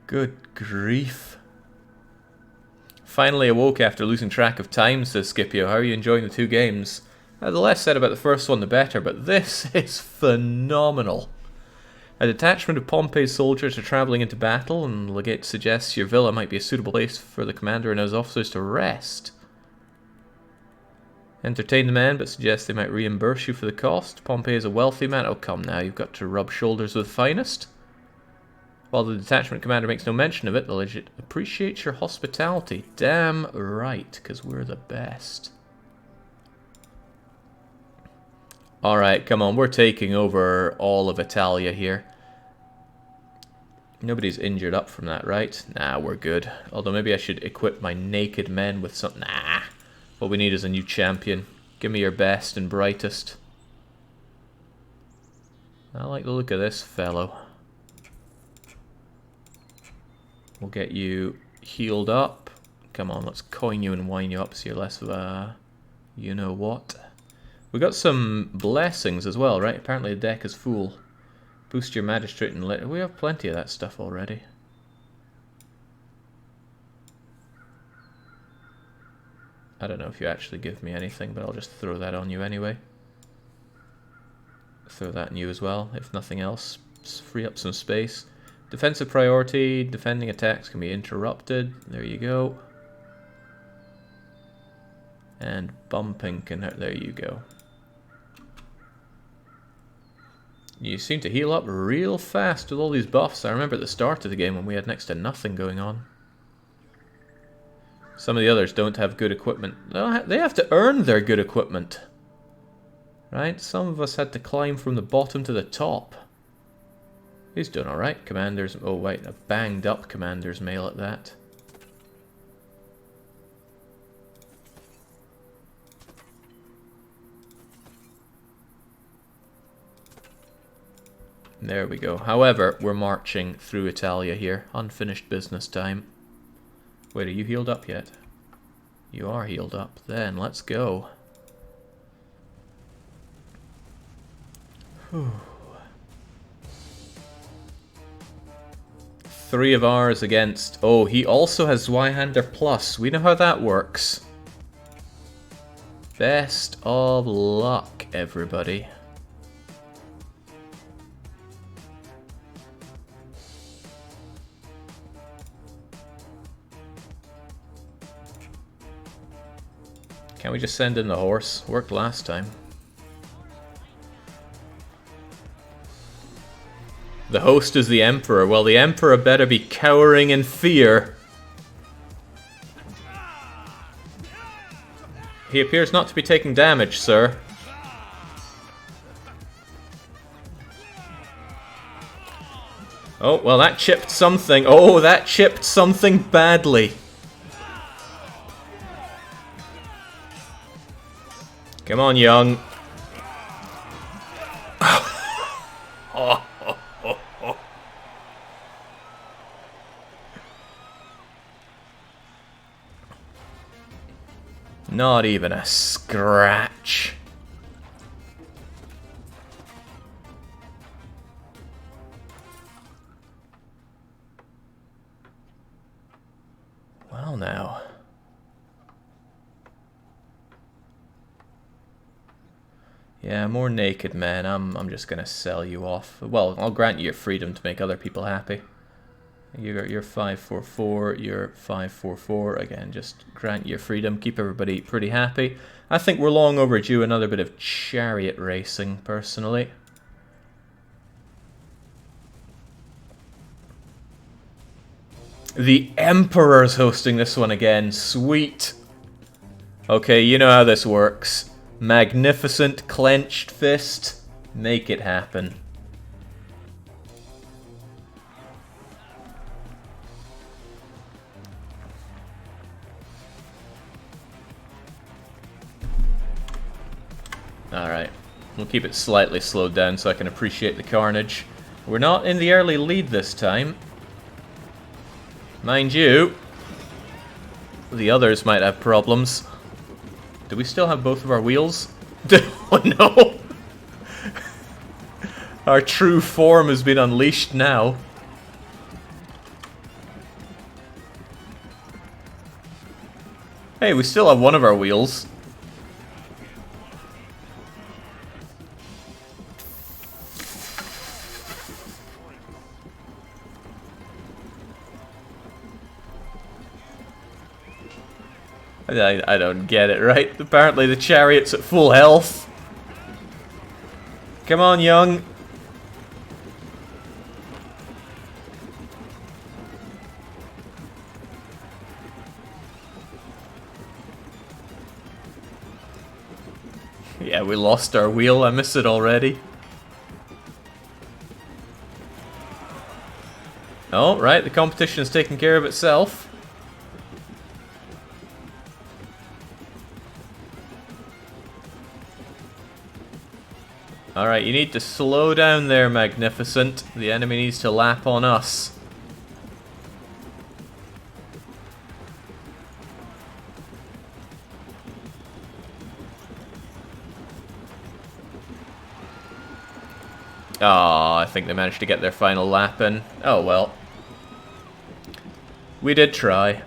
Good grief. Finally awoke after losing track of time, says Scipio. How are you enjoying the 2 games? The less said about the first one, the better, but this is phenomenal. A detachment of Pompey's soldiers are travelling into battle, and Legate suggests your villa might be a suitable place for the commander and his officers to rest. Entertain the men, but suggest they might reimburse you for the cost. Pompey is a wealthy man. Oh, come now, you've got to rub shoulders with the finest. While the detachment commander makes no mention of it, the legate appreciates your hospitality. Damn right, because we're the best. Alright, come on, we're taking over all of Italia here. Nobody's injured up from that, right? Nah, we're good. Although maybe I should equip my naked men with something. Nah, what we need is a new champion. Give me your best and brightest. I like the look of this fellow. We'll get you healed up. Come on, let's coin you and wine you up so you're less of a you-know-what. We got some blessings as well, right? Apparently the deck is full. Boost your magistrate and we have plenty of that stuff already. I don't know if you actually give me anything, but I'll just throw that on you anyway. Throw that on you as well, if nothing else. Just free up some space. Defensive priority, defending attacks can be interrupted. There you go. And bumping can hurt. There you go. You seem to heal up real fast with all these buffs. I remember at the start of the game when we had next to nothing going on. Some of the others don't have good equipment. They have to earn their good equipment. Right? Some of us had to climb from the bottom to the top. He's doing alright. Commanders... Oh wait, a banged up commander's mail at that. There we go. However, we're marching through Italia here. Unfinished business time. Wait, are you healed up yet? You are healed up. Then, let's go. Whew. 3 of ours against... Oh, he also has Zweihander Plus. We know how that works. Best of luck, everybody. Can't we just send in the horse? Worked last time. The host is the Emperor. Well, the Emperor better be cowering in fear. He appears not to be taking damage, sir. Oh, well, that chipped something. Oh, that chipped something badly. Come on, young. Not even a scratch. Well, now. Yeah, more naked men. I'm just gonna sell you off. Well, I'll grant you your freedom to make other people happy. You're 544, you're 544. Again, just grant your freedom, keep everybody pretty happy. I think we're long overdue another bit of chariot racing, personally. The Emperor's hosting this one again. Sweet. Okay, you know how this works. Magnificent clenched fist. Make it happen. Alright, we'll keep it slightly slowed down so I can appreciate the carnage. We're not in the early lead this time. Mind you, the others might have problems. Do we still have both of our wheels? Oh no! Our true form has been unleashed now. Hey, we still have one of our wheels. I don't get it, right? Apparently the Chariot's at full health. Come on, young. Yeah, we lost our wheel. I miss it already. Oh, right. The competition is taking care of itself. Alright, you need to slow down there, Magnificent. The enemy needs to lap on us. Oh, I think they managed to get their final lap in. Oh well. We did try.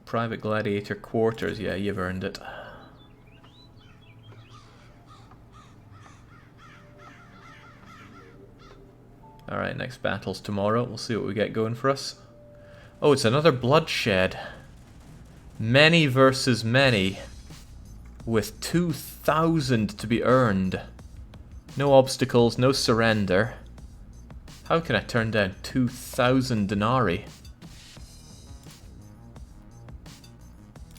Private Gladiator quarters, yeah, you've earned it. Alright, next battle's tomorrow. We'll see what we get going for us. Oh, it's another bloodshed. Many versus many. With 2,000 to be earned. No obstacles, no surrender. How can I turn down 2,000 denarii?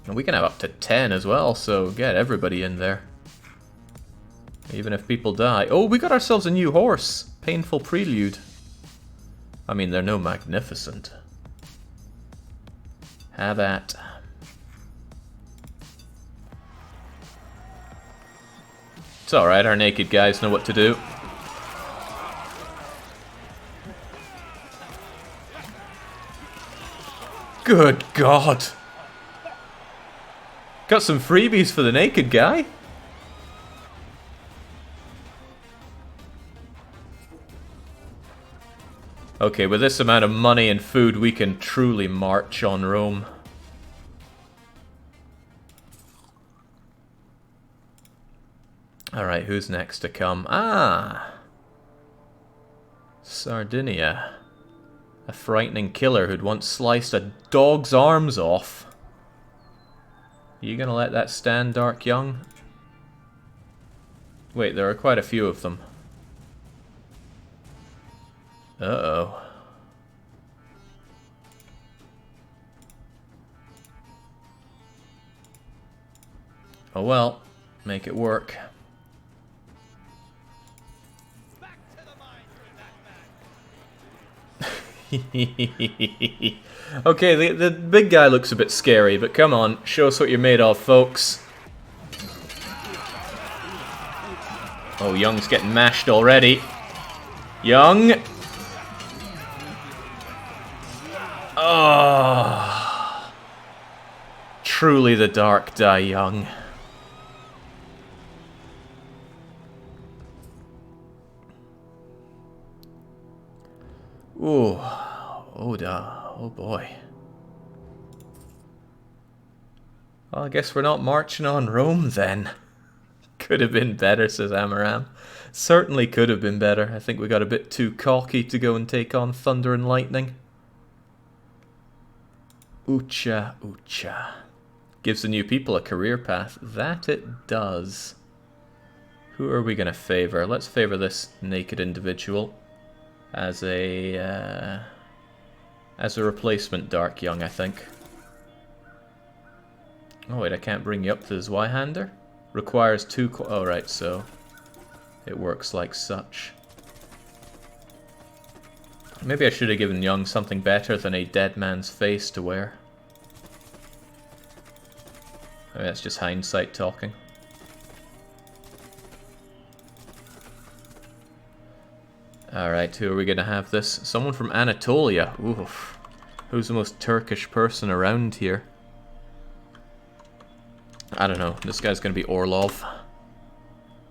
And we can have up to 10 as well, so get everybody in there. Even if people die. Oh, we got ourselves a new horse. Painful Prelude. I mean, they're no Magnificent. Have at. It's alright, our naked guys know what to do. Good God! Got some freebies for the naked guy. Okay, with this amount of money and food, we can truly march on Rome. Alright, who's next to come? Ah! Sardinia. A frightening killer who'd once sliced a dog's arms off. Are you gonna let that stand, Dark Young? Wait, there are quite a few of them. Uh-oh. Oh well, make it work. Okay, the big guy looks a bit scary, but come on, show us what you're made of, folks. Oh, Young's getting mashed already. Young! Oh, truly the dark die young. Ooh, oh boy. Well, I guess we're not marching on Rome then. Could have been better, says Amaram. Certainly could have been better. I think we got a bit too cocky to go and take on Thunder and Lightning. Ucha, ucha. Gives the new people a career path. That it does. Who are we going to favor? Let's favor this naked individual as a replacement Dark Young, I think. Oh wait, I can't bring you up to the Zweihander. Requires 2 oh right, so it works like such. Maybe I should have given Young something better than a dead man's face to wear. I mean, that's just hindsight talking. Alright, who are we going to have this? Someone from Anatolia. Oof. Who's the most Turkish person around here? I don't know. This guy's going to be Orlov.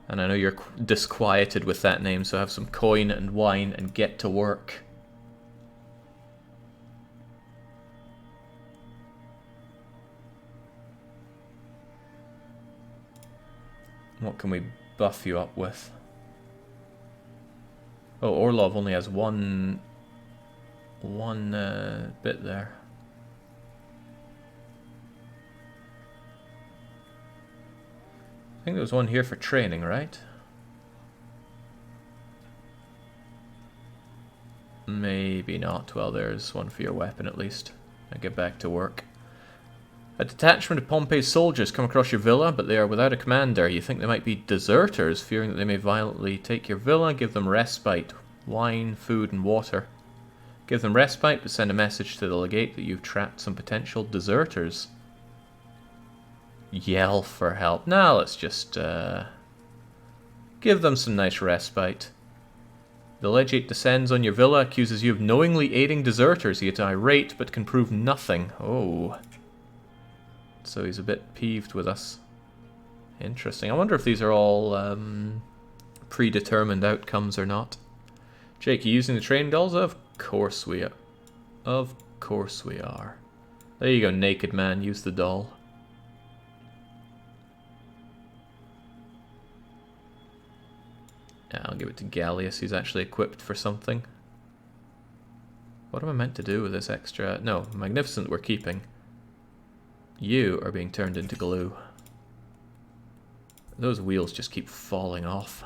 And I know you're disquieted with that name, so have some coin and wine and get to work. What can we buff you up with? Oh, Orlov only has one bit there. I think there was one here for training, right? Maybe not. Well, there's one for your weapon at least. Now get back to work. A detachment of Pompey's soldiers come across your villa, but they are without a commander. You think they might be deserters, fearing that they may violently take your villa. Give them respite. Wine, food, and water. Give them respite, but send a message to the legate that you've trapped some potential deserters. Yell for help. Now let's just give them some nice respite. The legate descends on your villa, accuses you of knowingly aiding deserters. He gets irate, but can prove nothing. Oh. So he's a bit peeved with us. Interesting. I wonder if these are all predetermined outcomes or not. Jake, you using the training dolls? Of course we are. Of course we are. There you go, naked man. Use the doll. Yeah, I'll give it to Gallius. He's actually equipped for something. What am I meant to do with this extra? No, Magnificent we're keeping. You are being turned into glue. Those wheels just keep falling off.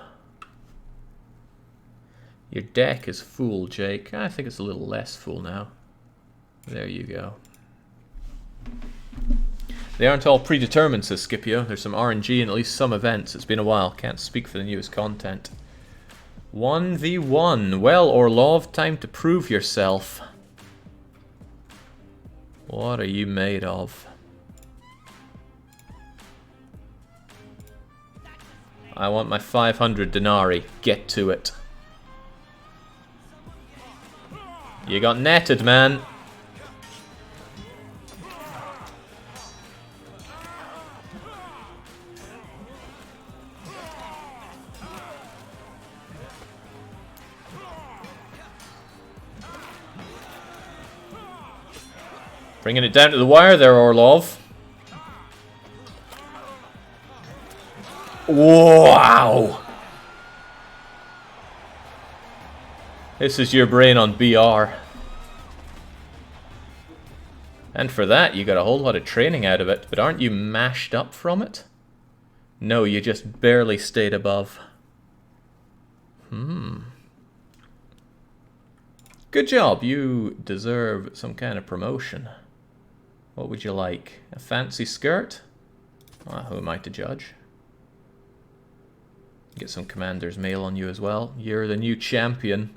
Your deck is full, Jake. I think it's a little less full now. There you go. They aren't all predetermined, says Scipio. There's some RNG and at least some events. It's been a while. Can't speak for the newest content. 1v1. Well, Orlov, time to prove yourself. What are you made of? I want my 500 denarii. Get to it. You got netted, man. Bringing it down to the wire there, Orlov. Wow! This is your brain on BR. And for that, you got a whole lot of training out of it, but aren't you mashed up from it? No, you just barely stayed above. Good job, you deserve some kind of promotion. What would you like? A fancy skirt? Well, who am I to judge? Get some commander's mail on you as well. You're the new champion.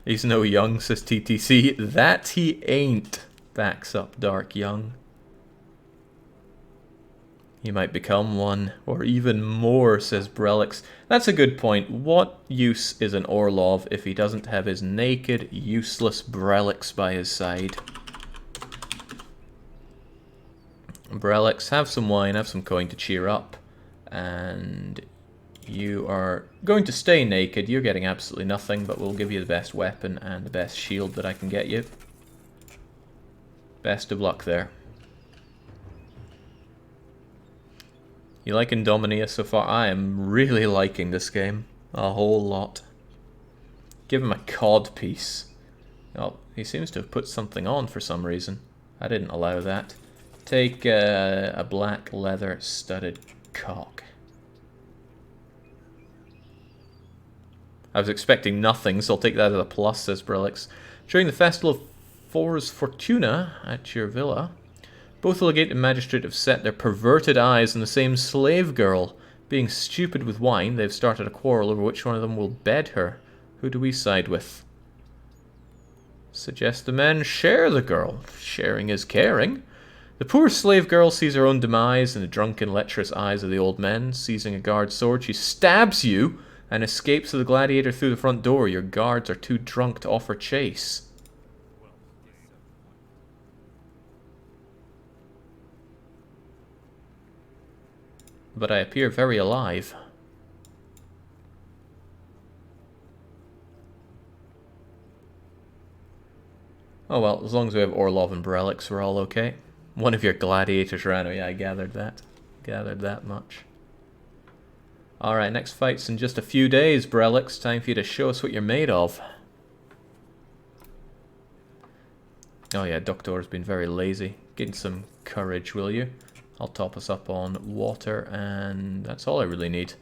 He's no young, says TTC. That he ain't, backs up Dark Young. You might become one, or even more, says Brelix. That's a good point. What use is an Orlov if he doesn't have his naked, useless Brelix by his side? Brelix, have some wine, have some coin to cheer up. And you are going to stay naked. You're getting absolutely nothing, but we'll give you the best weapon and the best shield that I can get you. Best of luck there. You liking Domina so far? I am really liking this game. A whole lot. Give him a cod piece. Oh, he seems to have put something on for some reason. I didn't allow that. Take a black leather studded cock. I was expecting nothing, so I'll take that as a plus, says Brelix. During the festival of Fors Fortuna at your villa, both the legate and magistrate have set their perverted eyes on the same slave girl. Being stupid with wine, they've started a quarrel over which one of them will bed her. Who do we side with? Suggest the men share the girl. Sharing is caring. The poor slave girl sees her own demise in the drunken, lecherous eyes of the old men. Seizing a guard's sword, she stabs you and escapes with the gladiator through the front door. Your guards are too drunk to offer chase. but I appear very alive. Oh well, as long as we have Orlov and Brelix, we're all okay. One of your gladiators ran away. Yeah, I gathered that. Gathered that much. Alright, next fight's in just a few days, Brelix. Time for you to show us what you're made of. Oh yeah, Doctor's been very lazy. Getting some courage, will you? I'll top us up on water, and that's all I really need.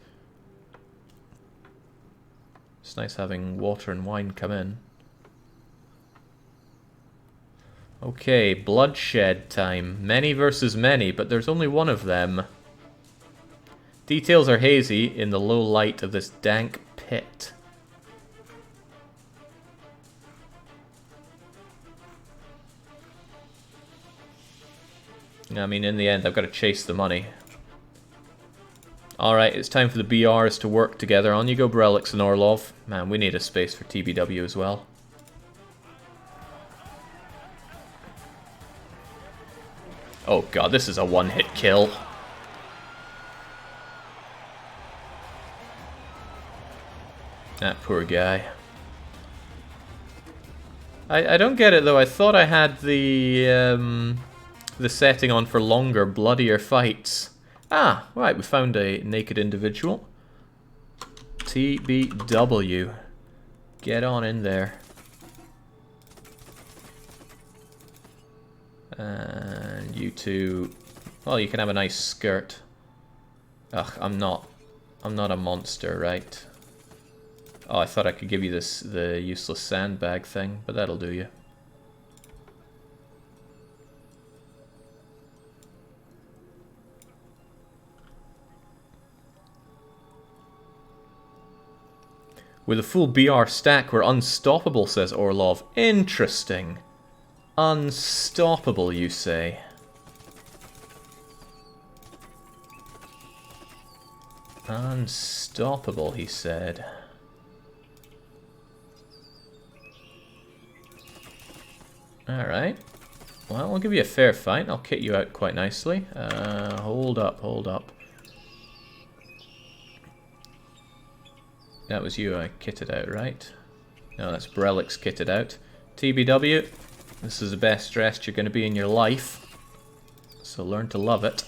It's nice having water and wine come in. Okay, bloodshed time. Many versus many, but there's only one of them. Details are hazy in the low light of this dank pit. I mean, in the end, I've got to chase the money. Alright, it's time for the BRs to work together. On you go, Brelix and Orlov. Man, we need a space for TBW as well. Oh god, this is a one-hit kill. That poor guy. I don't get it though. I thought I had the setting on for longer, bloodier fights. Ah, right, we found a naked individual. TBW. Get on in there. And you two... Well, you can have a nice skirt. Ugh, I'm not a monster, right? Oh, I thought I could give you the useless sandbag thing, but that'll do you. With a full BR stack, we're unstoppable, says Orlov. Interesting. Unstoppable, you say? Unstoppable, he said. Alright. Well, I'll give you a fair fight. I'll kit you out quite nicely. Hold up, hold up. That was you I kitted out, right? No, that's Brelix kitted out. TBW, this is the best dressed you're going to be in your life. So learn to love it.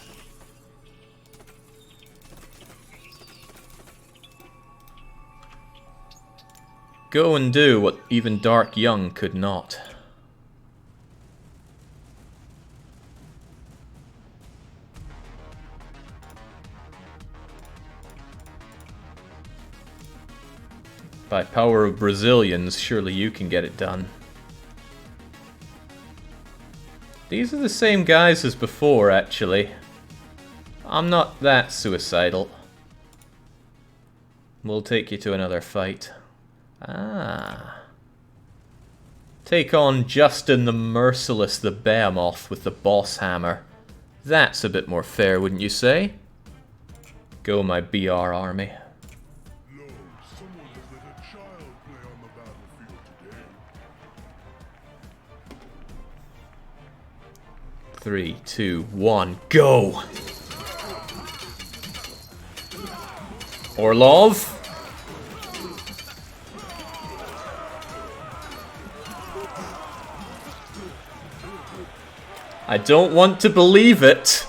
Go and do what even Dark Young could not. By power of Brazilians, surely you can get it done. These are the same guys as before, actually. I'm not that suicidal. We'll take you to another fight. Ah. Take on Justin the Merciless the Behemoth with the boss hammer. That's a bit more fair, wouldn't you say? Go, my BR army. 3, 2, 1, go! Orlov? I don't want to believe it.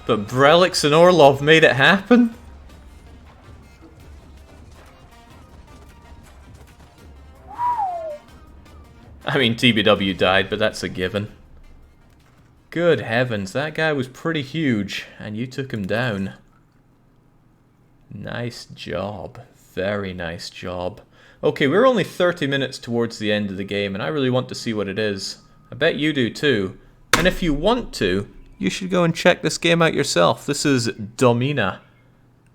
But Brelix and Orlov made it happen? I mean, TBW died, but that's a given. Good heavens, that guy was pretty huge, and you took him down. Nice job. Very nice job. Okay, we're only 30 minutes towards the end of the game, and I really want to see what it is. I bet you do too. And if you want to, you should go and check this game out yourself. This is Domina,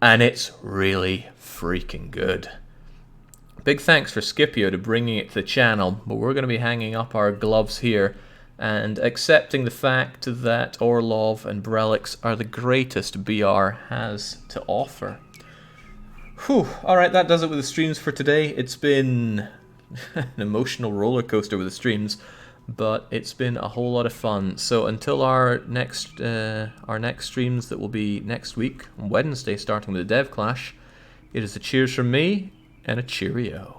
and it's really freaking good. Big thanks for Scipio to bringing it to the channel, but we're going to be hanging up our gloves here and accepting the fact that Orlov and Brelix are the greatest BR has to offer. Whew, alright, that does it with the streams for today. It's been an emotional roller coaster with the streams, but it's been a whole lot of fun. So until our next streams, that will be next week, on Wednesday, starting with the Dev Clash, it is a cheers from me and a cheerio.